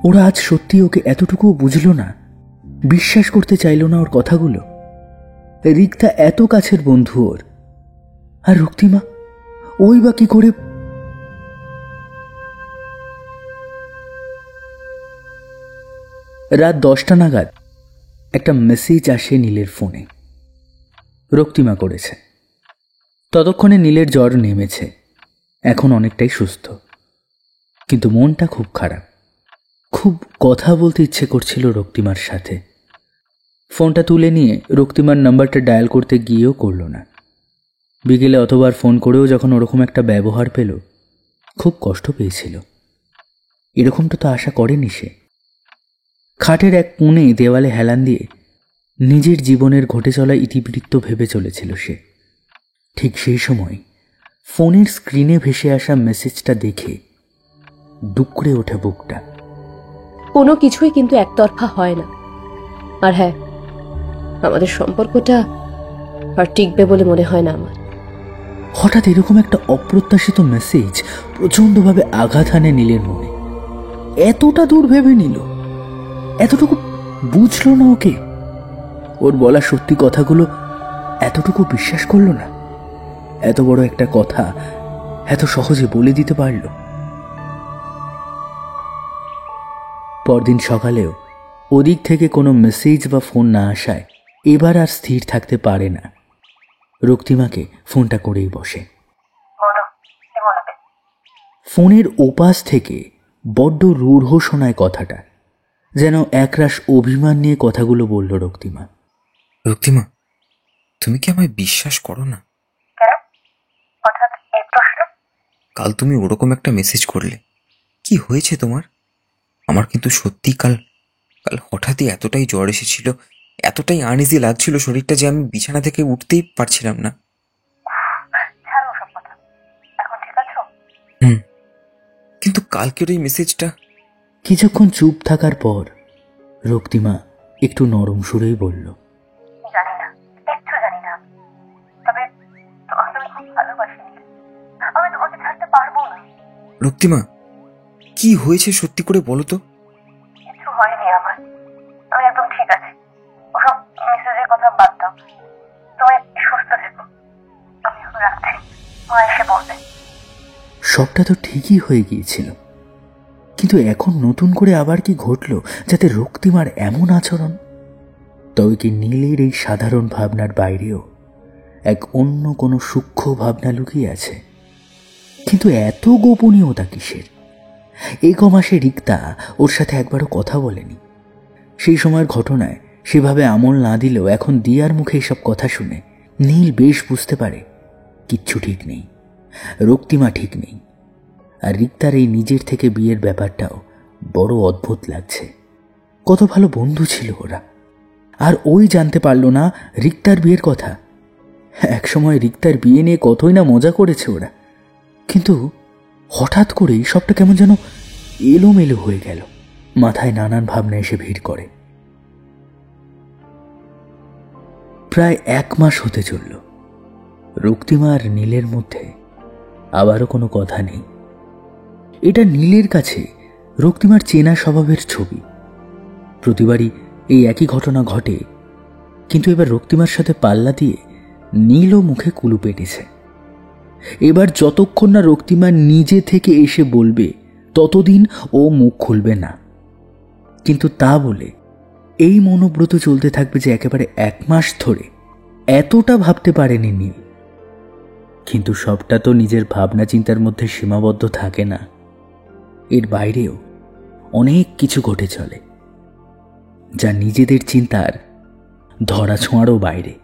ওরা আজ সত্যি ওকে এতটুকুও বুঝলো না, বিশ্বাস করতে চাইল না ওর কথাগুলো। রিক্তা এত কাছের বন্ধু ওর, আর রক্তিমা ওই বা কি করে? রাত 10টা নাগাদ একটা মেসেজ আসে নীলের ফোনে। রক্তিমা করেছে। ততক্ষণে নীলের জ্বর নেমেছে, এখন অনেকটাই সুস্থ, কিন্তু মনটা খুব খারাপ। খুব কথা বলতে ইচ্ছে করছিল রক্তিমার সাথে। ফোনটা তুলে নিয়ে রক্তিমার নাম্বারটা ডায়াল করতে গিয়েও করল না। বিকেলে অতবার ফোন করেও যখন ওরকম একটা ব্যবহার পেল, খুব কষ্ট পেয়েছিল। এরকমটা তো আশা করেনি সে। খাটের এক কোণে দেওয়ালে হেলান দিয়ে নিজের জীবনের ঘটে চলা ইতিবৃত্ত ভেবে চলেছিল সে। ঠিক সেই সময় ফোনের স্ক্রিনে ভেসে আসা মেসেজটা দেখে ডুকরে ওঠে বুকটা। কোনো কিছুই কিন্তু একতরফা হয় না। আর হ্যাঁ, আমাদের সম্পর্কটা আর টিকবে বলে মনে হয় না আমার। হঠাৎ এরকম একটা অপ্রত্যাশিত মেসেজ প্রচণ্ডভাবে আঘাত হানে নীলের মনে। এতটা দূর ভেবে নিল, এতটুকু বুঝলো না ওকে। ওর বলা সত্যি কথাগুলো এতটুকু বিশ্বাস করলো না। এত বড় একটা কথা এত সহজে বলে দিতে পারল। পরদিন সকালেও ওদিক থেকে কোনো মেসেজ বা ফোন না আসায় এবার আর স্থির থাকতে পারে না। রক্তিমাকে ফোনটা করেই বসে। ফোনের ওপাশ থেকে বড্ড রূঢ় শোনায় কথাটা, যেন একরাশ অভিমান নিয়ে কথাগুলো বলল রক্তিমা। রক্তিমা, তুমি কি আমায় বিশ্বাস করো না? কাল তুমি ওরকম একটা মেসেজ করলে, কি হয়েছে তোমার? আমার কিন্তু সত্যি কাল কাল হঠাৎই এতটাই জ্বর এসেছিল, এতটাই আনইজি লাগছিল শরীরটা, যে আমি বিছানা থেকে উঠতেই পারছিলাম না। কিন্তু কালকের ওই মেসেজটা। কিছুক্ষণ চুপ থাকার পর রক্তিমা একটু নরম সুরেই বলল, রক্তিমা, কি হয়েছে সত্যি করে বলো তো। কিছু হয়নি আমার, আমি একদম ঠিক আছি। ওসব মেসেজের কথা বাদ দাও, তুমি সুস্থ থেকো। আমি এখন রাখছি, মা এসে বলবে। সবটা তো ঠিকই হয়ে গিয়েছিল, কিন্তু এখন নতুন করে আবার কি ঘটল যাতে রক্তিমার এমন আচরণ? তবে কি নীলের এই সাধারণ ভাবনার বাইরেও এক অন্য কোনো সূক্ষ্ম ভাবনা লুকিয়ে আছে? কিন্তু এত গোপনীয়তা কিসের? এই কমাসে রিক্তা ওর সাথে একবারও কথা বলেনি। সেই সময়ের ঘটনায় সেভাবে আমল না দিলেও এখন দিয়ার মুখে এসব কথা শুনে নীল বেশ বুঝতে পারে কিচ্ছু ঠিক নেই, রক্তিমা ঠিক নেই। আর রিক্তার এই নিজের থেকে বিয়ের ব্যাপারটাও বড় অদ্ভুত লাগছে। কত ভালো বন্ধু ছিল ওরা, আর ওই জানতে পারল না রিক্তার বিয়ের কথা। একসময় রিক্তার বিয়ে নিয়ে কতই না মজা করেছে ওরা, কিন্তু হঠাৎ করেই সবটা কেমন যেন এলোমেলো হয়ে গেল। মাথায় নানান ভাবনা এসে ভিড় করে। প্রায় 1 মাস হতে চলল। রক্তিমা আর নীলের মধ্যে আবারও কোনো কথা নেই। এটা নীলের কাছে রক্তিমার চেনা স্বভাবের ছবি। প্রতিবারই এই একই ঘটনা ঘটে, কিন্তু এবার রক্তিমার সাথে পাল্লা দিয়ে নীলও মুখে কুলু পেটেছে। এবার যতক্ষণ না রক্তিমা নিজে থেকে এসে বলবে ততদিন ও মুখ খুলবে না। কিন্তু তা বলে এই মনোব্রত চলতে থাকবে যে একেবারে 1 মাস ধরে এতটা ভাবতে পারেনি নীল। কিন্তু সবটা তো নিজের ভাবনা চিন্তার মধ্যে সীমাবদ্ধ থাকে না, এর বাইরেও অনেক কিছু ঘটে চলে যা নিজেদের চিন্তার ধরাছোঁয়ারও বাইরে।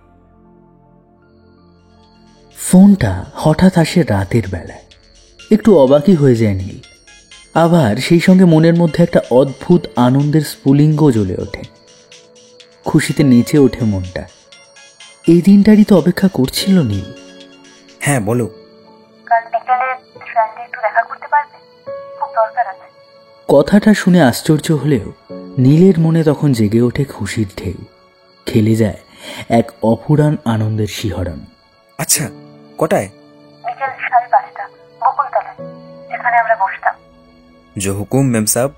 ফোনটা হঠাৎ আসে রাতের বেলায়। একটু অবাকই হয়ে যায় নীল। আবার সেই সঙ্গে মনের মধ্যে একটা অদ্ভুত আনন্দের স্ফুলিঙ্গ জ্বলে ওঠে। খুশিতে নেচে ওঠে মনটা। এই দিনটারই তো অপেক্ষা করছিল নীল। হ্যাঁ বলো। কাল বিকেলে ফ্রেন্ডে একটু দেখা করতে পারবে? খুব দরকার আছে। কথাটা শুনে আশ্চর্য হলেও নীলের মনে তখন জেগে ওঠে খুশির ঢেউ। খেলে যায় এক অফুরান আনন্দের শিহরণ। আচ্ছা, কটায়? বিকেল 5:30, বকুলতলায়, যেখানে আমরা বসতাম। जो हुकुम मेम साहब।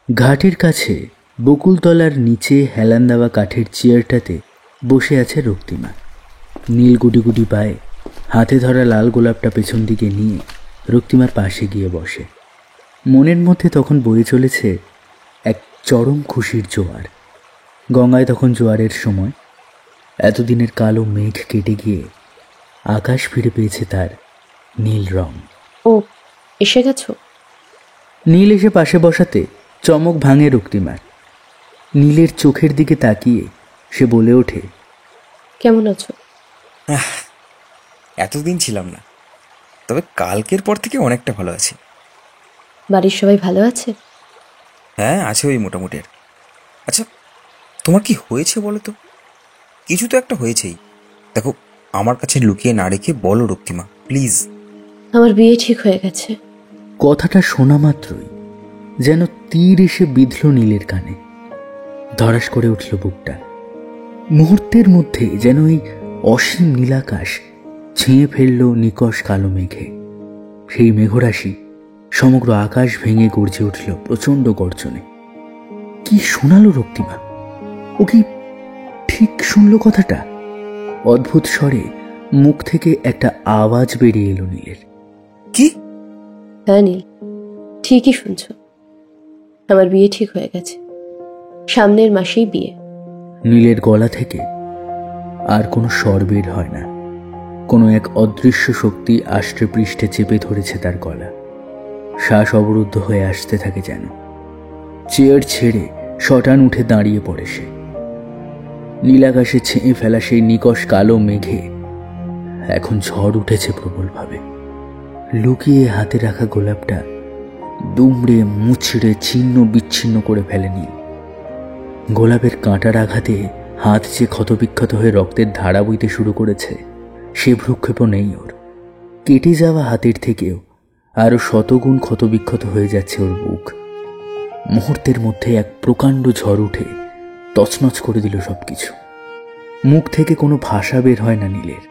ঘাটের কাছে বকুলতলার নিচে হেলান দেওয়া কাঠের চেয়ারটাতে বসে আছে রক্তিমা। নীল গুটি গুটি পায়ে হাতে ধরা লাল গোলাপটা পেছন দিকে নিয়ে রক্তিমার পাশে গিয়ে বসে। মনের মধ্যে তখন বয়ে চলেছে এক চরম খুশির জোয়ার। গঙ্গায় তখন জোয়ারের সময়। এতদিনের কালো মেঘ কেটে গিয়ে আকাশ ফিরে পেয়েছে তার নীল রং। ও এসে গেছো? নীল এসে পাশে বসাতে চমক ভাঙে রক্তিমার। নীলের চোখের দিকে তাকিয়ে সে বলে ওঠে, কেমন আছো? এতদিন ছিলাম না, তবে কালকের পর থেকে অনেকটা ভালো আছি। বাড়ির সবাই ভালো আছে? হ্যাঁ, আছে ওই মোটামুটি। আচ্ছা, তোমার কি হয়েছে বলো তো? কিছু তো একটা হয়েছেই। দেখো, আমার কাছে লুকিয়ে না রেখে বলো রক্তিমা, প্লিজ। আমার বিয়ে ঠিক হয়ে গেছে। কথাটা শোনা মাত্রই যেন তীর এসে বিঁধল নীলের কানে। ধরাস করে উঠল বুকটা। মুহূর্তের মধ্যে যেন এই অসীম নীলাকাশ ছেয়ে ফেলল নিকষ কালো মেঘে। সেই মেঘরাশি সমগ্র আকাশ ভেঙে গর্জে উঠল প্রচণ্ড গর্জনে। কি শোনালো রক্তিমা? ও কি ঠিক শুনল কথাটা? অদ্ভুত স্বরে মুখ থেকে একটা আওয়াজ বেরিয়ে এলো নীলের। কি? হ্যাঁ নীল, ঠিকই শুনছ। আমার বিয়ে ঠিক হয়ে গেছে, সামনের মাসেই বিয়ে। নীলের গলা থেকে আর কোনো স্বর বের হয় না। কোনো এক অদৃশ্য শক্তি আষ্টে পৃষ্ঠে চেপে ধরেছে তার গলা। শ্বাস অবরুদ্ধ হয়ে আসতে থাকে যেন। চেয়ার ছেড়ে শটান উঠে দাঁড়িয়ে পড়ে সে। নীলাকাশে ছেয়ে ফেলা সেই নিকষ কালো মেঘে এখন ঝড় উঠেছে প্রবলভাবে। লুকিয়ে হাতে রাখা গোলাপটা দুমড়ে মুচড়ে ছিন্ন বিচ্ছিন্ন করে ফেলে নীল। গোলাপের কাঁটার আঘাতে হাত যে ক্ষতবিক্ষত হয়ে রক্তের ধারা বইতে শুরু করেছে, সে ভ্রুক্ষেপও নেই ওর। কেটে যাওয়া হাতের থেকেও আরো শতগুণ ক্ষতবিক্ষত হয়ে যাচ্ছে ওর বুক। মুহূর্তের মধ্যে এক প্রকাণ্ড ঝড় উঠে তছনছ করে দিল সবকিছু। মুখ থেকে কোনো ভাষা বের হয় না নীলের।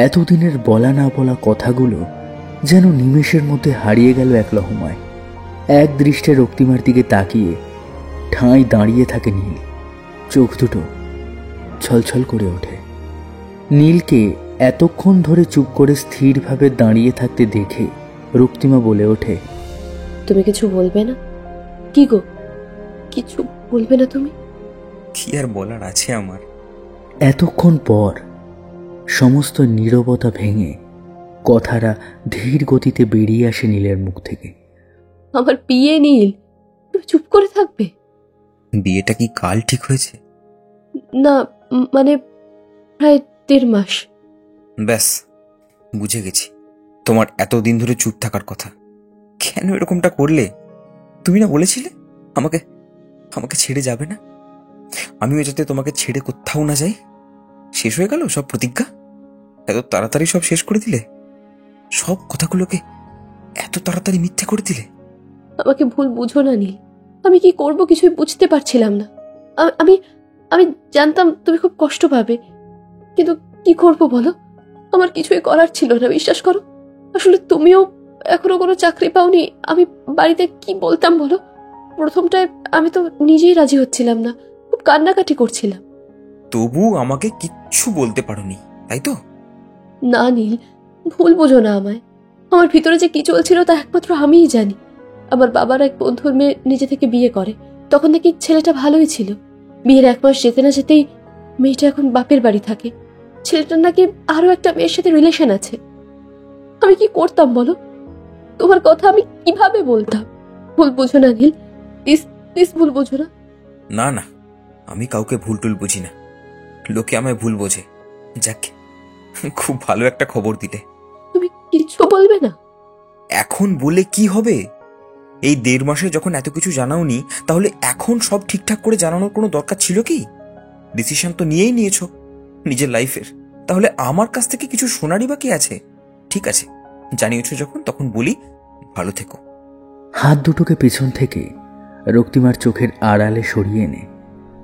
এতদিনের বলা না বলা কথাগুলো যেন নিমেষের মধ্যে হারিয়ে গেল এক লহমায়। এক দৃষ্টে রক্তিমার দিকে তাকিয়ে ঠাঁই দাঁড়িয়ে থাকে নীল। চোখ দুটো ছলছল করে ওঠে। নীলকে এতক্ষণ ধরে চুপ করে স্থিরভাবে দাঁড়িয়ে থাকতে দেখে রক্তিমা বলে ওঠে, তুমি কিছু বলবে না? কি গো, কিছু বলবে না তুমি? কি আর বলার আছে আমার? এতক্ষণ পর সমস্ত নীরবতা ভেঙে কথাটা ধীর গতিতে বেরিয়ে আসে নীলের মুখ থেকে। আমার বিয়ে নীল, তুমি চুপ করে থাকবে? বিয়েটা কি কাল ঠিক হয়েছে? না, মানে প্রায় 1.5 মাস। ব্যাস, বুঝে গেছি তোমার এতদিন ধরে চুপ থাকার কথা। কেন এরকমটা করলে? তুমি না বলেছিলে আমাকে আমাকে ছেড়ে যাবে না? আমিও যাতে তোমাকে ছেড়ে কোথাও না যাই। শেষ হয়ে গেল সব প্রতিজ্ঞা? এত তাড়াতাড়ি সব শেষ করে দিলে? সব কথাগুলোকে এত তাড়াতাড়ি মিথ্যে করে দিলে? আমাকে ভুল বুঝো না নীল, আমি কি করব কিছুই বুঝতে পারছিলাম না। আমি আমি জানতাম তুমি খুব কষ্ট পাবে, কিন্তু কি করব বলো? আমার কিছুই করার ছিল না, বিশ্বাস করো। আসলে তুমিও এখনো কোনো চাকরি পাওনি, আমি বাড়িতে কি বলতাম বলো? প্রথমটায় আমি তো নিজেই রাজি হচ্ছিলাম না, খুব কান্নাকাটি করছিলাম। তবু আমাকে কিচ্ছু বলতে পারোনি, তাই তো? না নীল, ভুল বোঝো না আমায়। আমার ভিতরে যে কি চলছিল তা একমাত্র আমিই জানি। আমার বাবার এক বন্ধুর মেয়ে নিজে থেকে বিয়ে করে, তখন নাকি ছেলেটা ভালোই ছিল। বিয়ের 1 মাস যেতে না যেতেই মেয়েটা এখন বাপের বাড়ি থাকে। ছেলেটার নাকি আরো একটা মেয়ের সাথে রিলেশন আছে। আমি কি করতাম বলো? তোমার কথা আমি কিভাবে বলতাম? ভুল বোঝো না নীল, প্লিজ প্লিজ ভুল বোঝো না। না না, আমি কাউকে ভুল টুল বুঝি না। লোকে আমায় ভুল বোঝে। যাক, খুব ভালো একটা খবর দিলে। তুমি কিছু বলবে না? এখন বলে কি হবে? এই 1.5 মাসে যখন এত কিছু জানাওনি, তাহলে এখন সব ঠিকঠাক করে জানানোর কোনো দরকার ছিল কি? ডিসিশন তো নিয়েই নিয়েছো নিজের লাইফের, তাহলে আমার কাছ থেকে কিছু শোনারই বাকি আছে? ঠিক আছে, জানিয়েছো যখন, তখন বলি, ভালো থেকো। হাত দুটোকে পেছন থেকে রক্তিমার চোখের আড়ালে সরিয়ে এনে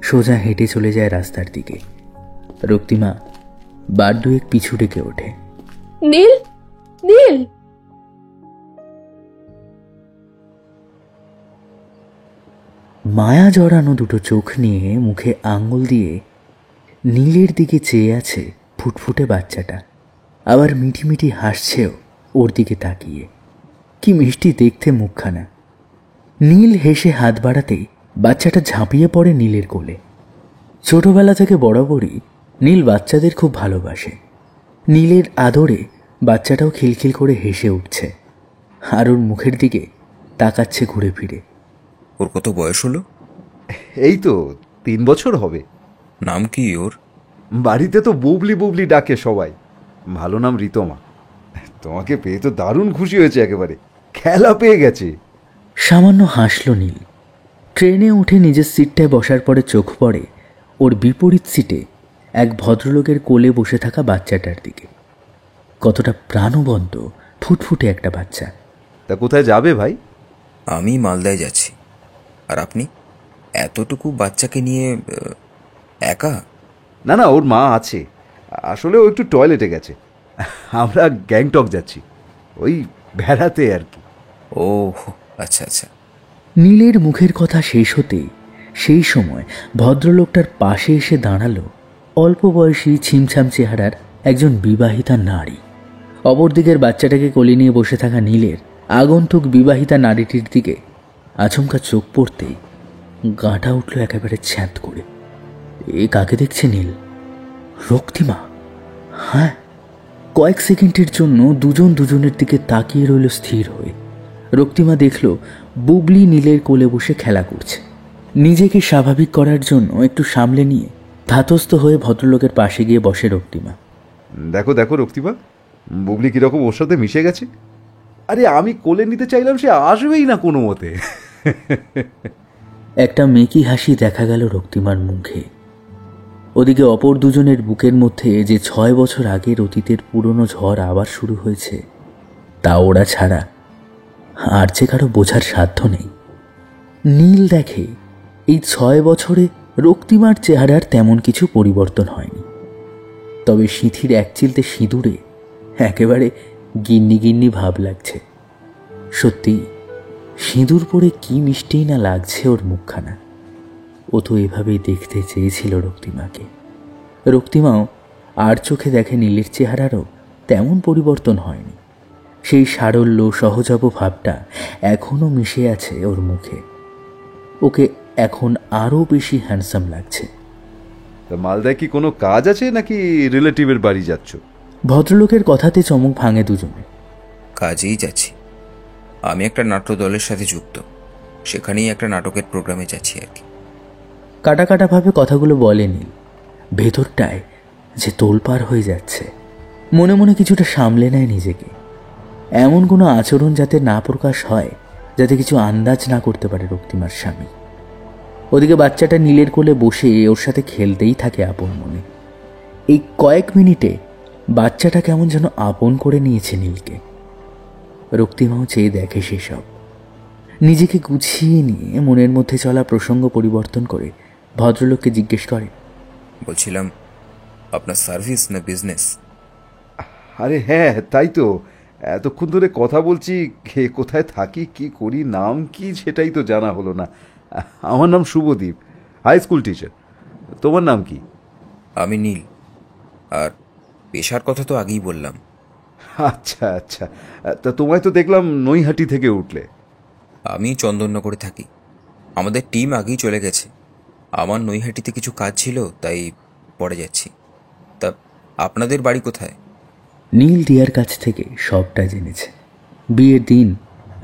সোজা হেঁটে চলে যায় রাস্তার দিকে। রক্তিমা বার দুয়েক পিছু ডেকে ওঠে। নীল, নীল! মায়া জড়ানো দুটো চোখ নিয়ে মুখে আঙ্গুল দিয়ে নীলের দিকে চেয়ে আছে ফুটফুটে বাচ্চাটা। আবার মিটি মিটি হাসছেও ওর দিকে তাকিয়ে। কি মিষ্টি দেখতে মুখখানা। নীল হেসে হাত বাড়াতেই বাচ্চাটা ঝাঁপিয়ে পড়ে নীলের কোলে। ছোটবেলা থেকে বরাবরই নীল বাচ্চাদের খুব ভালোবাসে। নীলের আদরে বাচ্চাটাও খিলখিল করে হেসে উঠছে, আর ওর মুখের দিকে তাকাচ্ছে ঘুরে ফিরে। ওর কত বয়স হলো? এই তো 3 বছর হবে। নাম কি ওর? বাড়িতে তো বুবলি বুবলি ডাকে সবাই। ভালো নাম রিতমা। তোমাকে পেয়ে তো দারুণ খুশি হয়েছে, একেবারে খেলা পেয়ে গেছে। সামান্য হাসল নীল। ট্রেনে উঠে নিজের সিটটায় বসার পরে চোখ পড়ে ওর বিপরীত সিটে এক ভদ্রলোকের কোলে বসে থাকা বাচ্চাটার দিকে। কতটা প্রাণবন্ত ফুটফুটে একটা বাচ্চা। তা কোথায় যাবে ভাই? আমি মালদায় যাচ্ছি। আর আপনি এতটুকু বাচ্চাকে নিয়ে একা? না না, ওর মা আছে। আসলে ও একটু টয়লেটে গেছে। আমরা গ্যাংটক যাচ্ছি, ওই বেড়াতে আর কি। ও আচ্ছা আচ্ছা। নীলের মুখের কথা শেষ হতে সেই সময় ভদ্রলোকটার পাশে এসে দাঁড়ালো অল্প বয়সী ছিমছাম চেহারার একজন বিবাহিতা নারী। অপর দিকের বাচ্চাটাকে কোলে নিয়ে বসে থাকা নীলের আগন্তুক বিবাহিতা নারীটির দিকে আচমকা চোখ পড়তেই গাঁটা উঠল একেবারে ছ্যাঁত করে। এ কাকে দেখছে নীল? রক্তিমা। হ্যাঁ, কয়েক সেকেন্ডের জন্য দুজন দুজনের দিকে তাকিয়ে রইল স্থির হয়ে। রক্তিমা দেখল বুবলি নীলের কোলে বসে খেলা করছে। নিজেকে স্বাভাবিক করার জন্য একটু সামলে নিয়ে ধাতস্থ হয়ে ভদ্রলোকের পাশে গিয়ে বসে রক্তিমা। দেখো দেখো রক্তিমা, বুবলি কিরকম ওর সাথে মিশে গেছে। আরে আমি কোলে নিতে চাইলাম, সে আসবেই না কোনো মতে। একটা মেকি হাসি দেখা গেল রক্তিমার মুখে। ওদিকে অপর দুজনের বুকের মধ্যে যে 6 বছর আগের অতীতের পুরনো ঝড় আবার শুরু হয়েছে, তা ওরা ছাড়া আর যে কারো বোঝার সাধ্য নেই। নীল দেখে এই 6 বছরে রক্তিমার চেহারার তেমন কিছু পরিবর্তন হয়নি, তবে সিঁথির এক চিলতে সিঁদুরে একেবারে গিন্নি গিন্নি ভাব লাগছে। সত্যি সিঁদুর পরে কি মিষ্টিই না লাগছে ওর মুখখানা। ও তো এভাবেই দেখতে চেয়েছিল রক্তিমাকে। রক্তিমাও আর চোখে দেখে নীলের চেহারারও তেমন পরিবর্তন হয়নি। সেই সারল্য সহজাব ভাবটা এখনো মিশে আছে ওর মুখে। ওকে এখন আরও বেশি হ্যান্ডসাম লাগছে। তা মালদায় কি কোনো কাজ আছে নাকি রিলেটিভের বাড়ি যাচ্ছ? ভদ্রলোকের কথাতে চমক ভাঙে দুজনে। কাজেই যাচ্ছি, আমি একটা নাট্য দলের সাথে যুক্ত, সেখানেই একটা নাটকের প্রোগ্রামে যাচ্ছি আর কি। কাটা কাটাভাবে কথাগুলো বলে নীল। ভেতরটায় যে তোলপাড় হয়ে যাচ্ছে। মনে মনে কিছুটা সামলে নেয় নিজেকে। এমন কোনো আচরণ যাতে না প্রকাশ হয়, যাতে কিছু আন্দাজ না করতে পারে রক্তিমার স্বামী। ওদিকে বাচ্চাটা নীলের কোলে বসে ওর সাথে খেলতেই থাকে আপন মনে। এই কয়েক মিনিটে বাচ্চাটা কেমন যেন আপন করে নিয়েছে নীলকে। রক্তিমাও চেয়ে দেখে সেসব। নিজেকে গুছিয়ে নিয়ে মনের মধ্যে চলা প্রসঙ্গ পরিবর্তন করে ভদ্রলোককে জিজ্ঞেস করে, বলছিলাম, আপনার সার্ভিস না বিজনেস? আরে হ্যাঁ, তাই তো। এতক্ষণ ধরে কথা বলছি, কে কোথায় থাকি, কি করি, নাম কি সেটাই তো জানা হলো না। আমার নাম শুভদীপ, হাই স্কুল টিচার। তোমার নাম কি? আমি নীল। আর পেশার কথা তো আগেই বললাম। আচ্ছা আচ্ছা, তা তোমায় তো দেখলাম নৈহাটি থেকে উঠলে। আমি চন্দননগরে থাকি, আমাদের টিম আগেই চলে গেছে। আমার নৈহাটিতে কিছু কাজ ছিল, তাই পরে যাচ্ছি। তা আপনাদের বাড়ি কোথায়? নীল দিয়ার কাছ থেকে সবটা জেনেছে। বিয়ের দিন,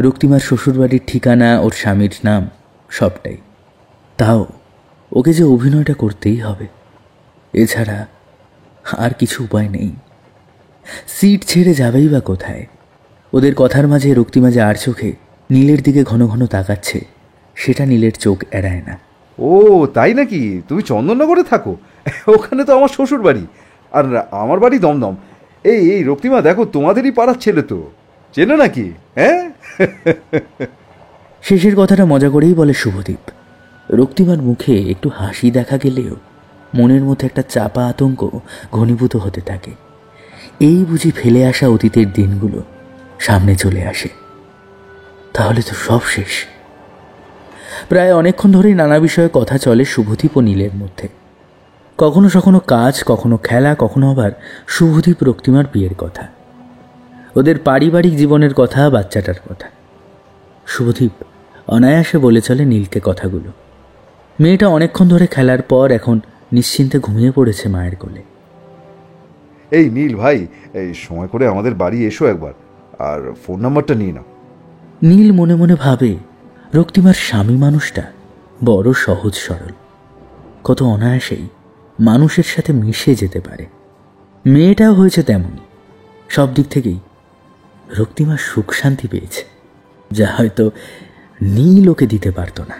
রক্তিমার শ্বশুরবাড়ির ঠিকানা, ওর স্বামীর নাম, সবটাই। তাও ওকে যে অভিনয়টা করতেই হবে, এছাড়া আর কিছু উপায় নেই। সিট ছেড়ে যাবেই বা কোথায়? ওদের কথার মাঝে রক্তিমা যে আর চোখে নীলের দিকে ঘন ঘন তাকাচ্ছে, সেটা নীলের চোখ এড়ায় না। ও তাই নাকি? তুমি চন্দননগরে থাকো? ওখানে তো আমার শ্বশুর বাড়ি, আর আমার বাড়ি দমদম। এই এই রক্তিমা, দেখো তোমাদেরই পাড়ার ছেলে তো, চেনো নাকি? হ্যাঁ। শেষের কথাটা মজা করেই বলে শুভদীপ। রক্তিমার মুখে একটু হাসি দেখা গেলেও মনের মধ্যে একটা চাপা আতঙ্ক ঘনীভূত হতে থাকে। এই বুঝি ফেলে আসা অতীতের দিনগুলো সামনে চলে আসে। তাহলে তো সব শেষ। প্রায় অনেকক্ষণ ধরেই নানা বিষয়ে কথা চলে শুভদীপ ও নীলের মধ্যে। কখনো কখনো কাজ, কখনো খেলা, কখনো আবার শুভদীপ রক্তিমার বিয়ের কথা, ওদের পারিবারিক জীবনের কথা, বাচ্চাটার কথা। শুভদীপ অনায়াসে বলে চলে নীলকে কথাগুলো। মেয়েটা অনেকক্ষণ ধরে খেলার পর এখন নিশ্চিন্তে ঘুমিয়ে পড়েছে মায়ের কোলে। এই নীল ভাই, এই সময় করে আমাদের বাড়ি এসো একবার, আর ফোন নাম্বারটা নিয়ে নাও। নীল মনে মনে ভাবে, রক্তিমার স্বামী মানুষটা বড় সহজ সরল, কত অনায়াসেই মানুষের সাথে মিশে যেতে পারে। মেয়েটাও হয়েছে তেমনই। সব দিক থেকেই রক্তিমা সুখ শান্তি পেয়েছে, যা হয়তো নীল ওকে দিতে পারত না।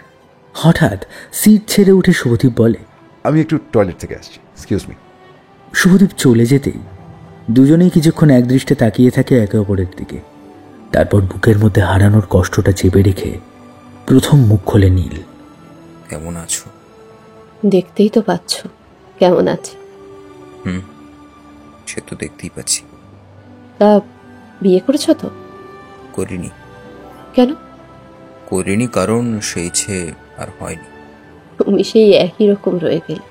হঠাৎ সিট ছেড়ে উঠে শুভদীপ বলে, আমি একটু টয়লেট থেকে আসছি, এক্সকিউজ মি। শুভদীপ চলে যেতেই দুজনেই কিছুক্ষণ একদৃষ্টে তাকিয়ে থাকে একে অপরের দিকে। তারপর বুকের মধ্যে হারানোর কষ্টটা চেপে রেখে প্রথম মুখ খোলে নীল। কেমন আছো? দেখতেই তো পাচ্ছ কেমন আছে। হুম, সে তো দেখতেই পাচ্ছি। তা বিয়ে করেছো তো? করিনি। কেন? করিনি কারণ সেই ইচ্ছে আর হয়নি। তুমি সেই একই রকম রয়ে গেলে।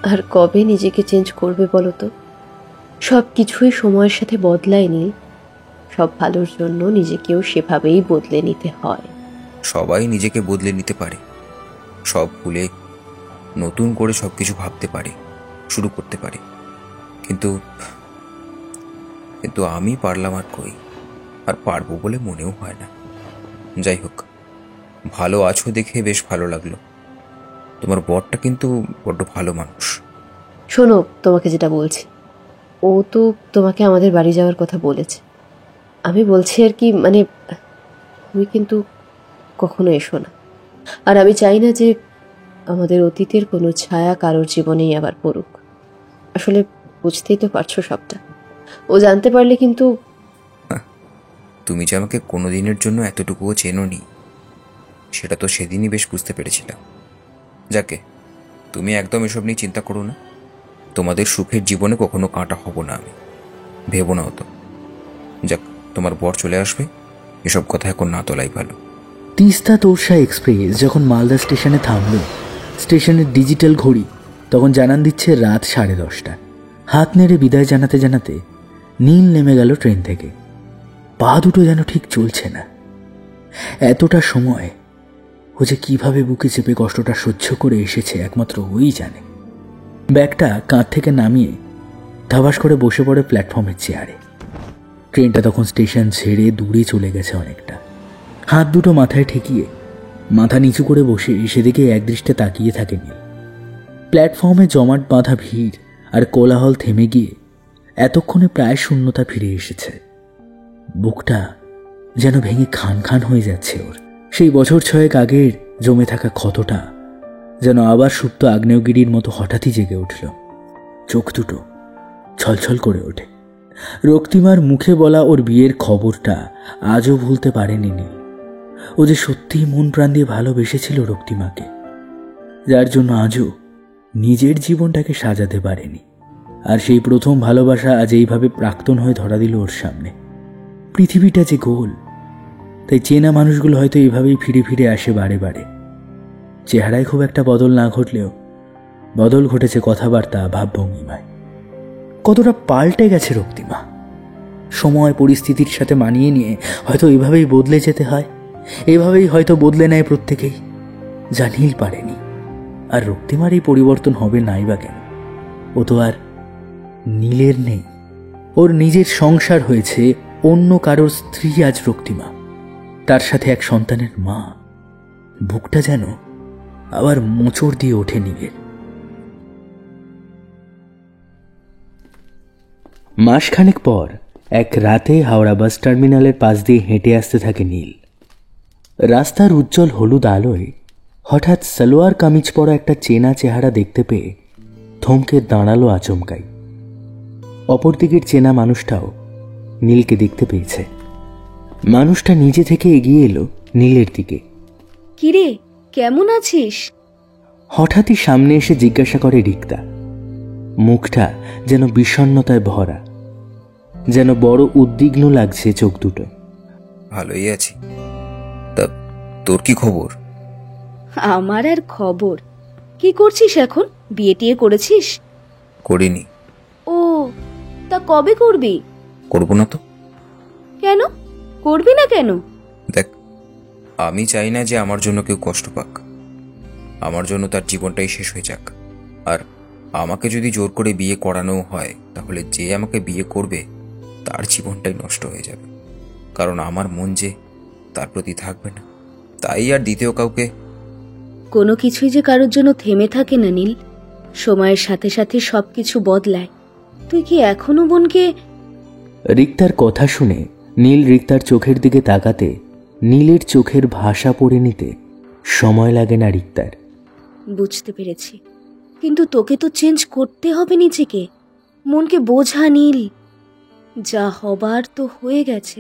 আর কবে নিজেকে চেঞ্জ করবে বলো তো? সব কিছুই সময়ের সাথে বদলায় নীল। সব ভালোর জন্য নিজেকেও সেভাবেই বদলে নিতে হয়। সবাই নিজেকে বদলে নিতে পারে, সব ভুলে নতুন করে সবকিছু ভাবতে পারে, শুরু করতে পারে, কিন্তু কিন্তু আমি পারলাম আর কই, আর পারবো বলে মনেও হয় না। যাই হোক, ভালো আছো দেখে বেশ ভালো লাগলো। তোমার বরটা কিন্তু বড্ড ভালো মানুষ। শোনো, তোমাকে যেটা বলছি, ও তো তোমাকে আমাদের বাড়ি যাওয়ার কথা বলেছে। আমি বলছি আর কি, মানে তুমি কিন্তু কখনো এসো না। আর আমি চাই না যে আমাদের অতীতের কোনো ছায়া কারোর জীবনেই আবার পড়ুক। আসলে বুঝতেই তো পারছো সবটা। ও জানতে পারলে কিন্তু। তুমি যে আমাকে কোনোদিনের জন্য এতটুকুও চেনোনি, সেটা তো সেদিনই বেশ বুঝতে পেরেছিলাম। যাকে, তুমি একদম এসব নিয়ে চিন্তা করো না। তোমাদের সুখের জীবনে কখনো কাঁটা হব না আমি, ভেবো না অত। যাক, তোমার বর চলে আসবে, এসব কথা এখন না তোলাই ভালো। তিস্তা তোরসা এক্সপ্রেস যখন মালদা স্টেশনে থামল, স্টেশনের ডিজিটাল ঘড়ি তখন জানান দিচ্ছে রাত 10:30। হাত নেড়ে বিদায় জানাতে জানাতে নীল নেমে গেল ট্রেন থেকে। পা দুটো যেন ঠিক চলছে না। এতটা সময় ও যে কিভাবে বুকে চেপে কষ্টটা সহ্য করে এসেছে একমাত্র ওই জানে। ব্যাগটা কাঁধ থেকে নামিয়ে ধাবাস করে বসে পড়ে প্ল্যাটফর্মের চেয়ারে। ট্রেনটা তখন স্টেশন ছেড়ে দূরে চলে গেছে অনেকটা। হাত দুটো মাথায় ঠেকিয়ে মাথা নিচু করে বসে সেদিকে একদৃষ্টে তাকিয়ে থাকে নীল। প্ল্যাটফর্মে জমাট বাঁধা ভিড় আর কোলাহল থেমে গিয়ে এতক্ষণে প্রায় শূন্যতা ফিরে এসেছে। বুকটা যেন ভেঙে খান খান হয়ে যাচ্ছে ওর। সেই বছর 6 আগের জমে থাকা ক্ষতটা যেন আবার সুপ্ত আগ্নেয়গিরির মতো হঠাৎই জেগে উঠল। চোখ দুটো ছলছল করে ওঠে। রক্তিমার মুখে বলা ওর বিয়ের খবরটা আজও ভুলতে পারেনি নীল। ও যে সত্যিই মন প্রাণ দিয়ে ভালোবেসেছিল রক্তিমাকে, যার জন্য আজও নিজের জীবনটাকে সাজাতে পারেনি। আর সেই প্রথম ভালোবাসা আজ এইভাবে প্রাক্তন হয়ে ধরা দিল ওর সামনে। পৃথিবীটা যে গোল, তাই চেনা মানুষগুলো হয়তো এইভাবেই ফিরে ফিরে আসে বারে বারে। চেহারায় খুব একটা বদল না ঘটলেও বদল ঘটেছে কথাবার্তা, ভাবভঙ্গিমায়। কতটা পাল্টে গেছে রক্তিমা। সময় পরিস্থিতির সাথে মানিয়ে নিয়ে হয়তো এভাবেই বদলে যেতে হয়, এভাবেই হয়তো বদলে নেয় প্রত্যেকেই, যা নীল পারেনি। আর রক্তিমার এই পরিবর্তন হবে নাই বা কেন? ও তো আর নীলের নেই। ওর নিজের সংসার হয়েছে, অন্য কারোর স্ত্রী আজ রক্তিমা, তার সাথে এক সন্তানের মা। বুকটা যেন আবার মোচড় দিয়ে ওঠে নীলের। মাসখানেক পর এক রাতে হাওড়া বাস টার্মিনালের পাশ দিয়ে হেঁটে আসতে থাকে নীল। রাস্তার উজ্জ্বল হলুদ আলোয় হঠাৎ সালোয়ার কামিজ পরা একটা চেনা চেহারা দেখতে পেয়ে থমকে দাঁড়ালো আচমকাই। অপরদিকের চেনা মানুষটাও নীলকে দেখতে পেয়েছে। মানুষটা নিজে থেকে এগিয়ে এলো নীলের দিকে। কিরে, কেমন আছিস? হঠাৎই সামনে এসে জিজ্ঞাসা করে রিক্তা। মুখটা যেন বিষণ্ণতায় ভরা, যেন বড় উদ্বিগ্ন লাগছে চোখ দুটো। ভালোই আছি, তা তোর কি খবর? আমার আর খবর? কি করছিস এখন? বিয়ে টিয়ে করেছিস? করিনি। ও, তা কবে করবি? করবো না তো। কেন করবি না কেন? দেখ, আমি চাই না যে আমার জন্য কেউ কষ্ট পাক। আমার জন্য তার জীবনটাই শেষ হয়ে যাক। আর আমাকে যদি জোর করে বিয়ে করানো হয়, তাহলে যে আমাকে বিয়ে করবে তার জীবনটাই নষ্ট হয়ে যাবে। কারণ আমার মন যে তার প্রতি থাকবে না, তাই আর দ্বিতীয় কাউকে। কোনো কিছুই যে কারোর জন্য থেমে থাকে না নীল, সময়ের সাথে সাথে সবকিছু বদলায়। তুই কি এখনো বোনকে? রিক্তার কথা শুনে নীল রিক্তার চোখের দিকে তাকাতে নীলের চোখের ভাষা পড়ে নিতে সময় লাগে না রিক্তার। বুঝতে পেরেছি, কিন্তু তোকে তো চেঞ্জ করতে হবে নিজেকে। মনকে বোঝা নীল, যা হবার তো হয়ে গেছে।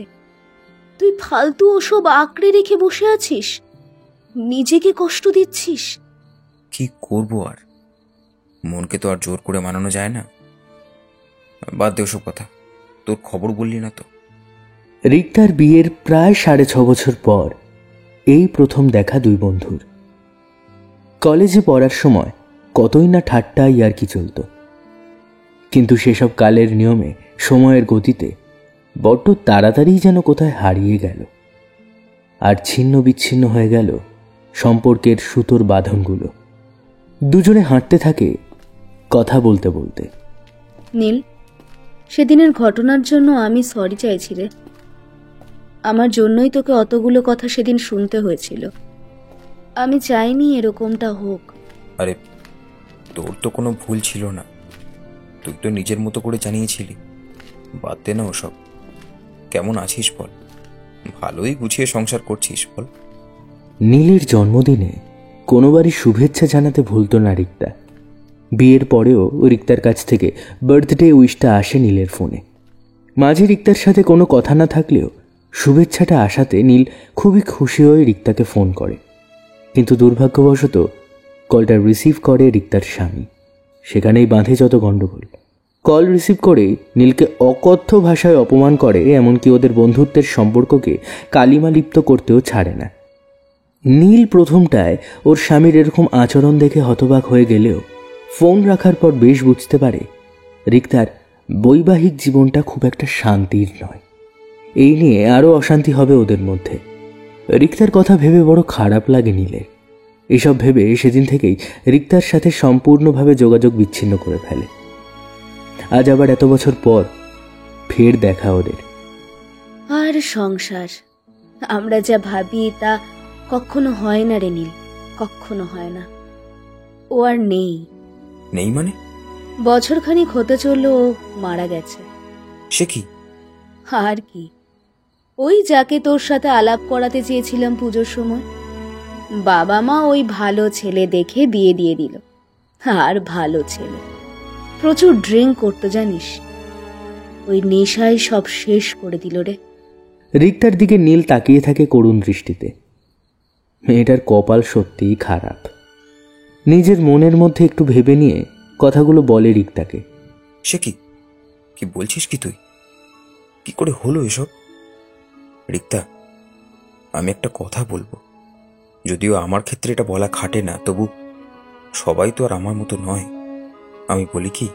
তুই ফালতু ওসব আঁকড়ে রেখে বসে আছিস, নিজেকে কষ্ট দিচ্ছিস। কি করব আর? মনকে তো আর জোর করে মানানো যায় না। বাদ দে ওসব কথা, তোর খবর বললি না তো। রিক্তার বিয়ের প্রায় 6.5 বছর পর এই প্রথম দেখা দুই বন্ধুর। কলেজে পড়ার সময় কতই না ঠাট্টা ইয়ার্কি চলত, কিন্তু সেসব কালের নিয়মে সময়ের গতিতে বড্ড তাড়াতাড়ি যেন কোথায় হারিয়ে গেল, আর ছিন্ন বিচ্ছিন্ন হয়ে গেল সম্পর্কের সুতোর বাঁধনগুলো। দুজনে হাঁটতে থাকে কথা বলতে বলতে। নীল, সেদিনের ঘটনার জন্য আমি সরি চাইছি রে। আমার জন্যই তোকে অতগুলো কথা সেদিন শুনতে হয়েছিল। আমি চাইনি এরকমটা হোক। আরে তোর তো কোনো ভুল ছিল না, তুই তো নিজের মতো করে জানিয়েছিলি। বাদ দে না ওসব। কেমন আছিস বল? ভালোই গুছিয়ে সংসার করছিস বল? নীলের জন্মদিনে কোনোবারই শুভেচ্ছা জানাতে ভুলত না রিক্তা। বিয়ের পরেও রিক্তার কাছ থেকে বার্থডে উইশটা আসে নীলের ফোনে। মাঝে রিক্তার সাথে কোনো কথা না থাকলেও শুভেচ্ছাটা আসাতে নীল খুবই খুশি হয়ে রিক্তাকে ফোন করে, কিন্তু দুর্ভাগ্যবশত কলটা রিসিভ করে রিক্তার স্বামী। সেখানেই বাঁধে যত গণ্ডগোল। কল রিসিভ করে নীলকে অকথ্য ভাষায় অপমান করে, এমনকি ওদের বন্ধুত্বের সম্পর্ককে কালিমা লিপ্ত করতেও ছাড়ে না। নীল প্রথমটায় ওর স্বামীর এরকম আচরণ দেখে হতবাক হয়ে গেলেও ফোন রাখার পর বেশ বুঝতে পারে রিক্তার বৈবাহিক জীবনটা খুব একটা শান্তির নয়। এই নিয়ে আরও অশান্তি হবে ওদের মধ্যে। রিক্তার কথা ভেবে বড় খারাপ লাগে নীলের। এসব ভেবে সেদিন থেকেই রিক্তার সাথে সম্পূর্ণভাবে যোগাযোগ বিচ্ছিন্ন করে ফেলে। আজ আবার এত বছর পর ফের দেখা ওদের। আর সংসার আমরা যা ভাবি তা কখনো হয় না রে নীল, কখনো হয় না। ও আর নেই। নেই মানে? বছরখানিক হতে চললো ও মারা গেছে। সে কি? আর কি, ওই যাকে তোর সাথে আলাপ করাতে চেয়েছিলাম পুজোর সময়, বাবা মা ওই ভালো ছেলে দেখে বিয়ে দিয়ে দিল। আর ভালো ছেলে, প্রচুর ড্রিঙ্ক করতো জানিস। ওই নেশায় সব শেষ করে দিল রে। রিক্তার দিকে নীল তাকিয়ে থাকে করুণ দৃষ্টিতে। মেয়েটার কপাল সত্যিই খারাপ। নিজের মনের মধ্যে একটু ভেবে নিয়ে কথাগুলো বলে রিক্তাকে। সে কি? কি বলছিস কি তুই? কি করে হলো এসব? রিক্তা, আমি একটা কথা বলবো, যদিও আমার ক্ষেত্রে এটা বলা খাটে না, তবু সবাই তো আর আমার মতো নয়। আমি বলি কি,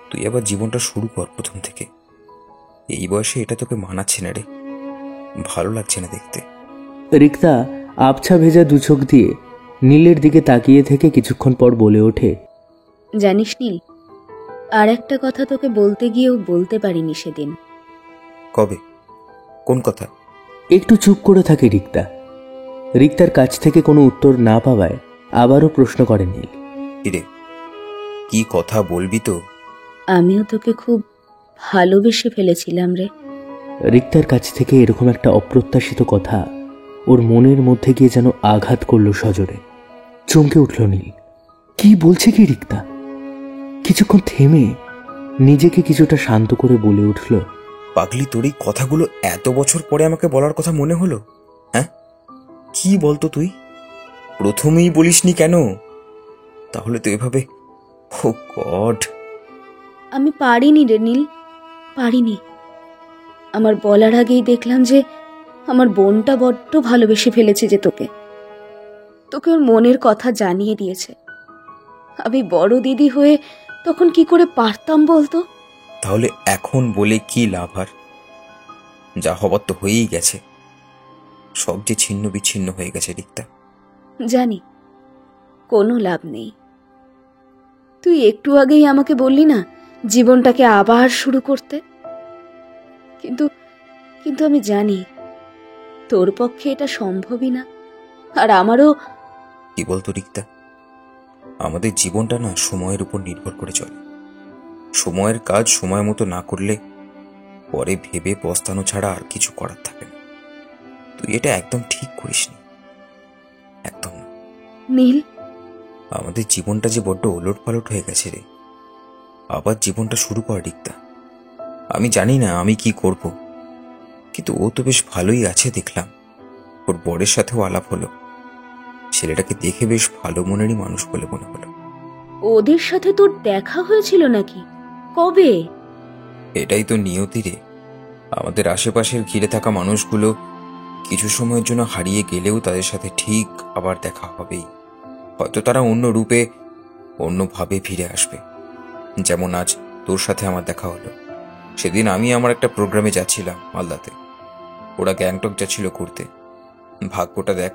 তুই আবার জীবনটা শুরু কর প্রথম থেকে। এই বয়সে এটা তোকে মানাচ্ছে না রে, ভালো লাগছে না দেখতে। রিক্তা আবছা ভেজা দুচোখ দিয়ে নীলের দিকে তাকিয়ে থেকে কিছুক্ষণ পর বলে ওঠে, জানিস নীল, আর একটা কথা তোকে বলতে গিয়েও বলতে পারিনি সেদিন। কবে? কোন কথা? একটু চুপ করে থাকে রিক্তা। রিক্তার কাছ থেকে কোনো উত্তর না পাওয়ায় আবারও প্রশ্ন করে নীল, কিরে, কি কথা বলবি তো? আমিও তোকে খুব ভালোবেসে ফেলেছিলাম রে। রিক্তার কাছ থেকে এরকম একটা অপ্রত্যাশিত কথা ওর মনের মধ্যে গিয়ে যেন আঘাত করল সজোরে। চমকে উঠল নীল। কি বলছে কি রিক্তা? কিছুক্ষণ থেমে নিজেকে কিছুটা শান্ত করে বলে উঠল, পাগলি, তোর এই কথাগুলো এত বছর পরে আমাকে বলার কথা মনে হলো? হ্যাঁ, কি বলতো তুই? প্রথমেই বলিসনি কেন? তাহলে তো এভাবে, ও গড। আমি পারিনি রে নীল, পারিনি। আমার বলার আগেই দেখলাম যে আমার বোনটা বড্ড ভালোবেসে ফেলেছে, যে তোকে ওর মনের কথা জানিয়ে দিয়েছে। আমি বড় দিদি হয়ে তখন কি করে পারতাম বলতো? তাহলে এখন বলে কি লাভ? আর যা হবার তো হয়েই গেছে। সব যে ছিন্ন বিচ্ছিন্ন হয়ে গেছে রিক্তা। জানি, কোনো লাভ নেই। তুই একটু আগেই আমাকে বললি না জীবনটাকে আবার শুরু করতে, কিন্তু কিন্তু আমি জানি তোর পক্ষে এটা সম্ভবই না। আর আমারও। কি বলতো রিক্তা, আমাদের জীবনটা না সময়ের উপর নির্ভর করে চলে। সময়ের কাজ সময় মতো না করলে পরে ভেবে পস্তানো ছাড়া আর কিছু করার থাকে না। তুই এটা একদম ঠিক করিসনি, একদম না। নীল, আমাদের জীবনটা যে বড্ড ওলট পালট হয়ে গেছে রে। আবার জীবনটা শুরু কর রিক্তা। আমি জানি না আমি কি করব, কিন্তু ও তো বেশ ভালোই আছে দেখলাম। ওর বরের সাথেও আলাপ হলো। ছেলেটাকে দেখে বেশ ভালো মনেরই মানুষ বলে মনে হলো। ওদের সাথে তোর দেখা হয়েছিল নাকি? কবে? এটাই তো নিয়তি রে। আমাদের আশেপাশের ঘিরে থাকা মানুষগুলো কিছু সময়ের জন্য হারিয়ে গেলেও তাদের সাথে ঠিক আবার দেখা হবেই। হয়তো তারা অন্য রূপে, অন্যভাবে ফিরে আসবে। যেমন আজ তোর সাথে আমার দেখা হলো। সেদিন আমি আমার একটা প্রোগ্রামে যাচ্ছিলাম মালদাতে, ওরা গ্যাংটক যাচ্ছিল ঘুরতে। ভাগ্যটা দেখ,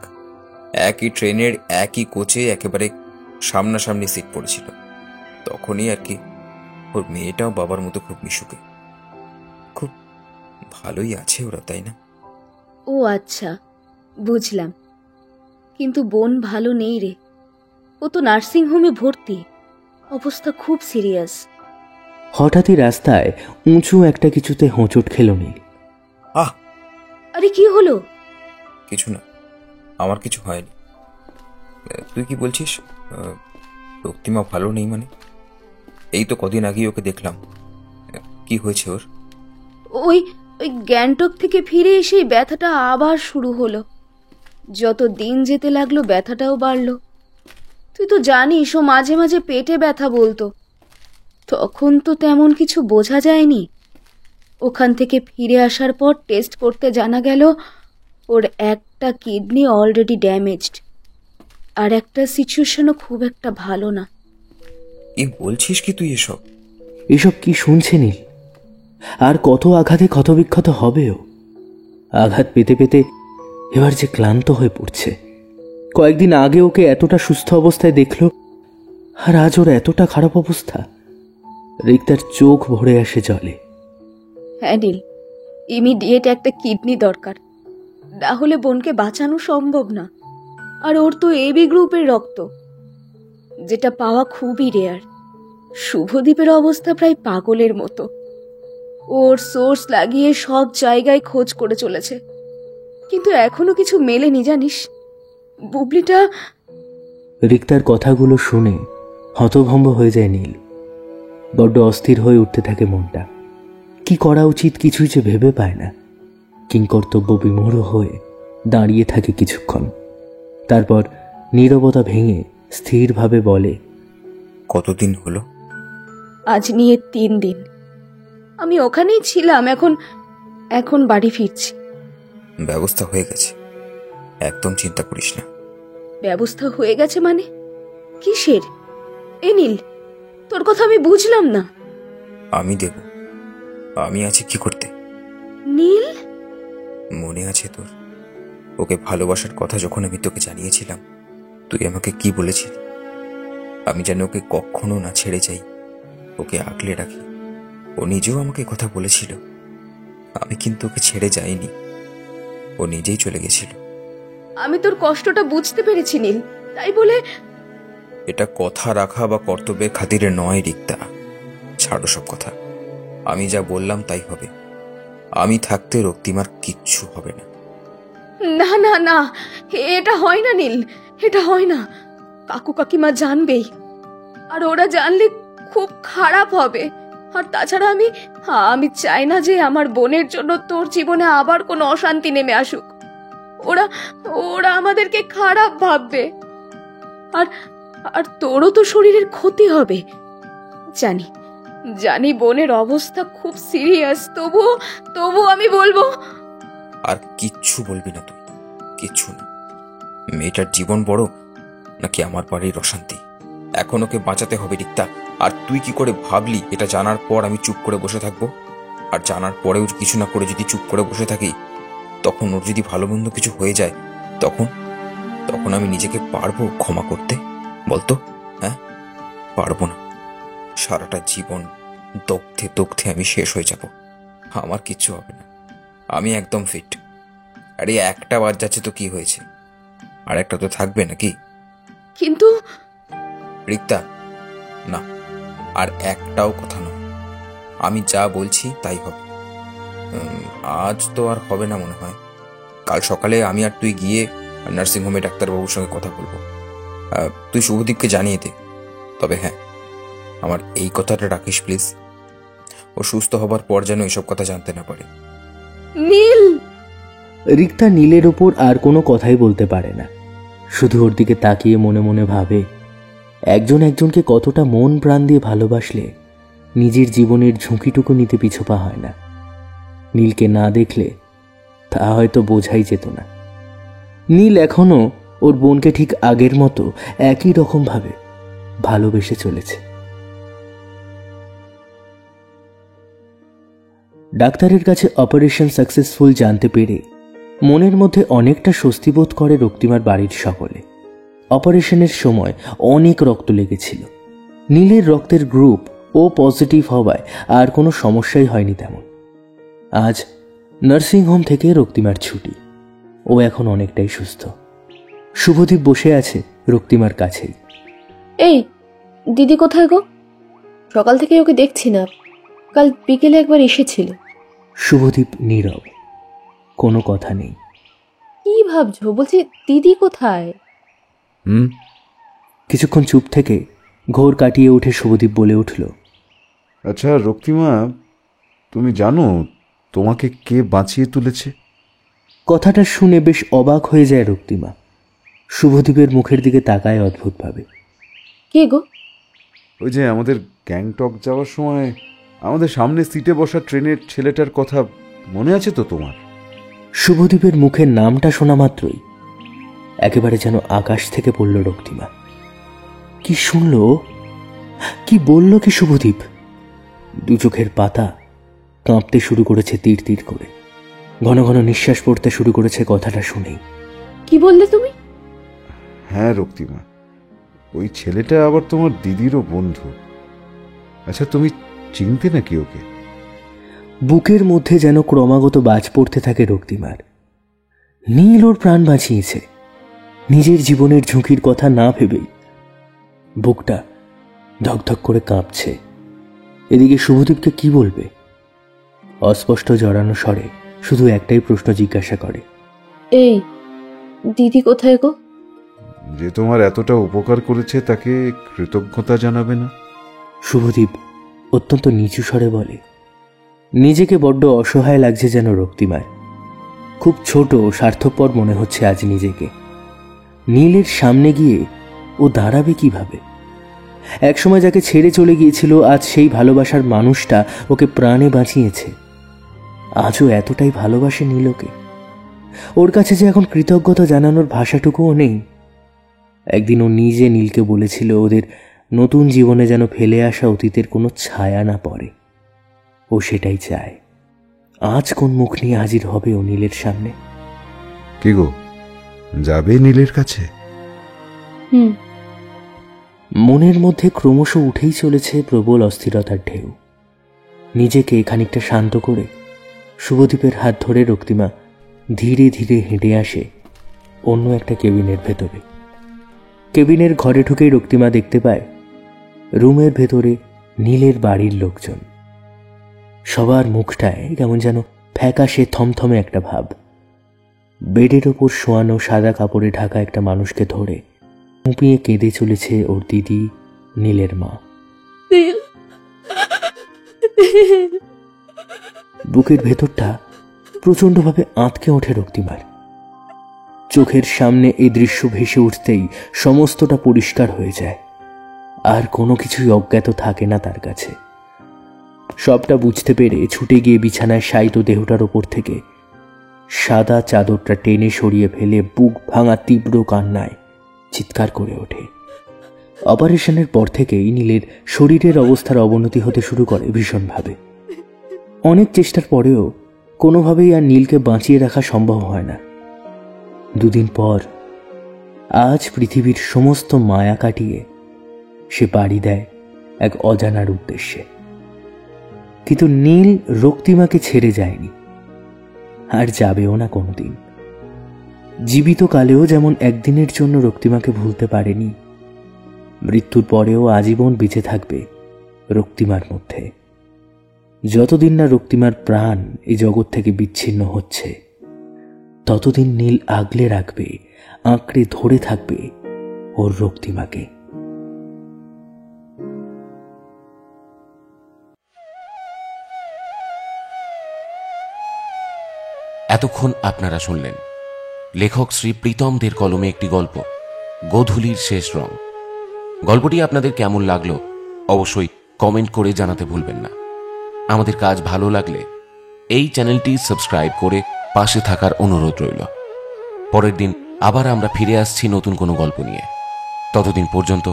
একই ট্রেনের একই কোচে একেবারে সামনাসামনি সিট পড়েছিল। তখনই আর কি ওর মেয়েটাও বাবার মতো খুব মিশুকে, খুব ভালোই আছে ওরা, তাই না? ও আচ্ছা, বুঝলাম। কিন্তু বোন ভালো নেই রে, ও তো নার্সিং হোমে ভর্তি, অবস্থা খুব সিরিয়াস। হঠাৎই রাস্তায় উঁচু একটা কিছুতে হোঁচট খেল নীল। আহ, আরে কি হলো? কিছু না, আমার কিছু হয়নি। তুই কি বলছিস? রক্তিমা ভালো নেই মানে? এই তো কদিন আগেই ওকে দেখলাম। কি হয়েছে ওর? ওই ওই গ্যাংটক থেকে ফিরে এসেই ব্যথাটা আবার শুরু হলো। যত দিন যেতে লাগলো ব্যথাটাও বাড়লো। তুই তো জানিস ও মাঝে মাঝে পেটে ব্যথা বলতো, তখন তো তেমন কিছু বোঝা যায়নি। ওখান থেকে ফিরে আসার পর টেস্ট করতে জানা গেল ওর একটা কিডনি অলরেডি ড্যামেজড, আর একটা সিচুয়েশনও খুব একটা ভালো না। কি বলছিস কি তুই এসব? এসব কি শুনছে নীল? আর কত আঘাতে ক্ষতবিক্ষত হবেও। আঘাত পেতে পেতে এবার যে ক্লান্ত হয়ে পড়ছে। কয়েকদিন আগে ওকে এতটা সুস্থ অবস্থায় দেখলো, আর আজ ওর এতটা খারাপ অবস্থা। রিক্তার চোখ ভরে আসে জলে। হ্যাঁ নীল, ইমিডিয়েট একটা কিডনি দরকার, না হলে বোনকে বাঁচানো সম্ভব না। আর ওর তো এবি গ্রুপের রক্ত, যেটা পাওয়া খুবই রেয়ার। শুভদীপের অবস্থা প্রায় পাগলের মতো। ওর সোর্স লাগিয়ে সব জায়গায় খোঁজ করে চলেছে, কিন্তু এখনো কিছু মেলেনি জানিস। বুবলিটা... রিক্তার কথাগুলো শুনে হতভম্ব হয়ে যায় নীল। বড্ড অস্থির হয়ে উঠতে থাকে মনটা। কি করা উচিত কিছুই যে ভেবে পায় না। কিংকর্তব্য বিমূঢ় হয়ে দাঁড়িয়ে থাকে কিছুক্ষণ, তারপর নীরবতা ভেঙে স্থিরভাবে বলে, কতদিন হলো? আজ নিয়ে 3 দিন। আমি ওখানেই ছিলাম, এখন বাড়ি ফিরছি। ব্যবস্থা হয়ে গেছে, একদম চিন্তা করিস না। ব্যবস্থা হয়ে গেছে মানে? কিসের? এ নীল, তোর কথা আমি বুঝলাম না। আমি দেব, আমি আছি কি করতে। নীল, মনে আছে তোর ওকে ভালোবাসার কথা যখন আমি তোকে জানিয়েছিলাম? তুই আমাকে কি বলেছিলি? আমি যেন ওকে কখনো না ছেড়ে যাই, ওকে আগলে রাখি। ও নিজেও আমাকে কথা বলেছিল। আমি কিন্তু ওকে ছেড়ে যাইনি, ও নিজেই চলে গেছিল। আমি তোর কষ্টটা বুঝতে পেরেছি নীল, তাই বলে... এটা কথা রাখা বা কর্তব্যের খাতিরে নয় রিক্তা, ছাড়ো সব কথা। আমি যা বললাম তাই হবে। আমি থাকতে রক্তিমার কিচ্ছু হবে না। না না না, এটা হয় না নীল, এটা হয় না। কাকু কাকিমা জানবেই, আর ওরা জানলে খুব খারাপ হবে। আর তাছাড়া আমি চাই না যে আমার বোনের জন্য তোর জীবনে আবার কোনো অশান্তি নেমে আসুক। ওরা ওরা আমাদেরকে খারাপ ভাববে, আর আর তোরও তো শরীরের ক্ষতি হবে। জানি জানি বোনের অবস্থা খুব সিরিয়াস, তবু আমি বলবো। আর কিচ্ছু বলবি না তুই, কিচ্ছু না। মেয়েটার জীবন বড় নাকি আমার বাড়ির অশান্তি? এখন ওকে বাঁচাতে হবে রিক্তা। আর তুই কি করে ভাবলি এটা জানার পর আমি চুপ করে বসে থাকবো? আর জানার পরেও কিছু না করে যদি চুপ করে বসে থাকি, তখন ওর যদি ভালো মন্দ কিছু হয়ে যায়, তখন আমি নিজেকে পারবো ক্ষমা করতে? বলতো, হ্যাঁ? পারবো না। সারাটা জীবন দগ্ধে দগ্ধে আমি শেষ হয়ে যাব। আমার কিচ্ছু হবে না, আমি একদম ফিট। আরে একটা বার যাচ্ছে তো কি হয়েছে, আর একটা তো থাকবে নাকি? কিন্তু রিক্তা, না, আর একটাও কথা নয়। আমি যা বলছি তাই হবে। আজ তো আর হবে না মনে হয়। কাল সকালে আমি আর তুই গিয়ে নার্সিংহোমে ডাক্তারবাবুর সঙ্গে কথা বলবো। তুই শুভদীপকে জানিয়ে দে। তবে হ্যাঁ, আমার এই কথাটা রাখিস প্লিজ। ও সুস্থ হবার পর যেন এসব কথা জানতে না পারে। নীল। রিক্তা নীলের ওপর আর কোনো কথাই বলতে পারে না, শুধু ওর দিকে তাকিয়ে মনে মনে ভাবে, একজন একজনকে কতটা মন প্রাণ দিয়ে ভালোবাসলে নিজের জীবনের ঝুঁকিটুকু নিতে পিছপা হয় না। নীলকে না দেখলে তা হয়তো বোঝাই যেত না। নীল এখনো ওর বোনকে ঠিক আগের মতো একই রকম ভাবে ভালোবেসে চলেছে। ডাক্তারের কাছে অপারেশন সাকসেসফুল জানতে পেরে মনের মধ্যে অনেকটা স্বস্তি বোধ করে রক্তিমার বাড়ির সকলে। অপারেশনের সময় অনেক রক্ত লেগেছিল। নীলের রক্তের গ্রুপ ও পজিটিভ হওয়ায় আর কোনো সমস্যাই হয়নি তেমন। আজ নার্সিংহোম থেকে রক্তিমার ছুটি। ও এখন অনেকটাই সুস্থ। শুভদীপ বসে আছে রক্তিমার কাছেই। এই দিদি কোথায় গো? সকাল থেকে ওকে দেখছি না। কাল বিকেলে একবার এসেছিল। শুভদীপ নীরব, কোনো কথা নেই। কি ভাবছো? বলছি দিদি কোথায়? কিছুক্ষণ চুপ থেকে ঘোর কাটিয়ে উঠে শুভদীপ বলে উঠল, আচ্ছা রক্তিমা, তুমি জানো তোমাকে কে বাঁচিয়ে তুলেছে? কথাটা শুনে বেশ অবাক হয়ে যায় রক্তিমা। শুভদীপের মুখের দিকে তাকায় অদ্ভুতভাবে। কে গো? ওই যে আমাদের গ্যাংটক যাওয়ার সময় আমাদের সামনে সিটে বসা ট্রেনের ছেলেটার কথা মনে আছে তো তোমার? শুভদীপের মুখের নামটা শোনা মাত্রই একেবারে যেন আকাশ থেকে পড়ল রক্তিমা। কি শুনল, কি বলল কি শুভদীপ? দু চোখের পাতা কাঁপতে শুরু করেছে তীর তীর করে। ঘন ঘন নিঃশ্বাস পড়তে শুরু করেছে কথাটা শুনেই। কি বললে তুমি? হ্যাঁ রক্তিমা, ওই ছেলেটা আবার তোমার দিদিরও বন্ধু। আচ্ছা তুমি চিনতে নাকি ওকে? বুকের মধ্যে যেন ক্রমাগত বাজ পড়তে থাকে রক্তিমার। নীল ওর প্রাণ বাঁচিয়েছে নিজের জীবনের ঝুঁকির কথা না ভেবেই। বুকটা ধকধক করে কাঁপছে। এদিকে শুভদীপকে কি বলবে? অস্পষ্ট জড়ানো স্বরে শুধু একটাই প্রশ্ন জিজ্ঞাসা করে, এই দিদি কোথায় গো? যে তোমার এতটা উপকার করেছে তাকে কৃতজ্ঞতা জানাবে না? শুভদীপ অত্যন্ত নিচু স্বরে বলে। নিজেকে বড্ড অসহায় লাগছে যেন রক্তিমার। খুব ছোট স্বার্থপর মনে হচ্ছে আজ নিজেকে। নীলের সামনে গিয়ে ও দাঁড়াবে কিভাবে? একসময় যাকে ছেড়ে চলে গিয়েছিল, আজ সেই ভালোবাসার মানুষটা ওকে প্রাণে বাঁচিয়েছে। আজও এতটাই ভালোবাসে নীলকে। ওর কাছে যে এখন কৃতজ্ঞতা জানানোর ভাষাটুকুও নেই। একদিন ও নিজে নীলকে বলেছিল ওদের নতুন জীবনে যেন ফেলে আসা অতীতের কোনো ছায়া না পড়ে। ও সেটাই চায়। আজ কোন মুখ নিয়ে হাজির হবে ও নীলের সামনে? কি গো, যাবে নীলের কাছে? মনের মধ্যে ক্রমশ উঠেই চলেছে প্রবল অস্থিরতার ঢেউ। নিজেকে খানিকটা শান্ত করে শুভদীপের হাত ধরে রক্তিমা ধীরে ধীরে হেঁটে আসে অন্য একটা কেবিনের ভেতরে। কেবিনের ঘরে ঢুকেই রক্তিমা দেখতে পায় রুমের ভেতরে নীলের বাড়ির লোকজন। সবার মুখটায় কেমন যেন ফ্যাকাশে থমথমে একটা ভাব। বেডের ওপর শোয়ানো সাদা কাপড়ে ঢাকা একটা মানুষকে ধরে মুপিয়ে কেঁদে চলেছে ওর দিদি নীলের মা। বুকের ভেতরটা প্রচণ্ডভাবে আঁতকে ওঠে রক্তিমার। চোখের সামনে এই দৃশ্য ভেসে উঠতেই সমস্তটা পরিষ্কার হয়ে যায়। আর কোনো কিছুই অজ্ঞাত থাকে না তার কাছে। সবটা বুঝতে পেরে ছুটে গিয়ে বিছানায় শায়িত দেহটার ওপর থেকে সাদা চাদরটা টেনে সরিয়ে ফেলে বুক ভাঙা তীব্র কান্নায় চিৎকার করে ওঠে। অপারেশনের পর থেকেই নীলের শরীরের অবস্থার অবনতি হতে শুরু করে ভীষণভাবে। অনেক চেষ্টার পরেও কোনোভাবেই আর নীলকে বাঁচিয়ে রাখা সম্ভব হয় না। দুদিন পর আজ পৃথিবীর সমস্ত মায়া কাটিয়ে সে পাড়ি দেয় এক অজানার উদ্দেশ্যে। কিন্তু নীল রক্তিমাকে ছেড়ে যায়নি, আর যাবেও না কোনোদিন। জীবিত কালেও যেমন একদিনের জন্য রক্তিমাকে ভুলতে পারেনি, মৃত্যুর পরেও আজীবন বেঁচে থাকবে রক্তিমার মধ্যে। যতদিন না রক্তিমার প্রাণ এই জগৎ থেকে বিচ্ছিন্ন হচ্ছে, ততদিন নীল আগলে রাখবে, আঁকড়ে ধরে থাকবে ওর রক্তিমাকে। এতক্ষণ আপনারা শুনলেন লেখক শ্রী প্রীতম দের কলমে একটি গল্প, গোধূলির শেষ রং। গল্পটি আপনাদের কেমন লাগলো অবশ্যই কমেন্ট করে জানাতে ভুলবেন না। আমাদের কাজ ভালো লাগলে এই চ্যানেলটি সাবস্ক্রাইব করে পাশে থাকার অনুরোধ রইল। পরের দিন আবার আমরা ফিরে আসছি নতুন কোনো গল্প নিয়ে। ততদিন পর্যন্ত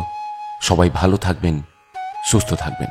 সবাই ভালো থাকবেন, সুস্থ থাকবেন।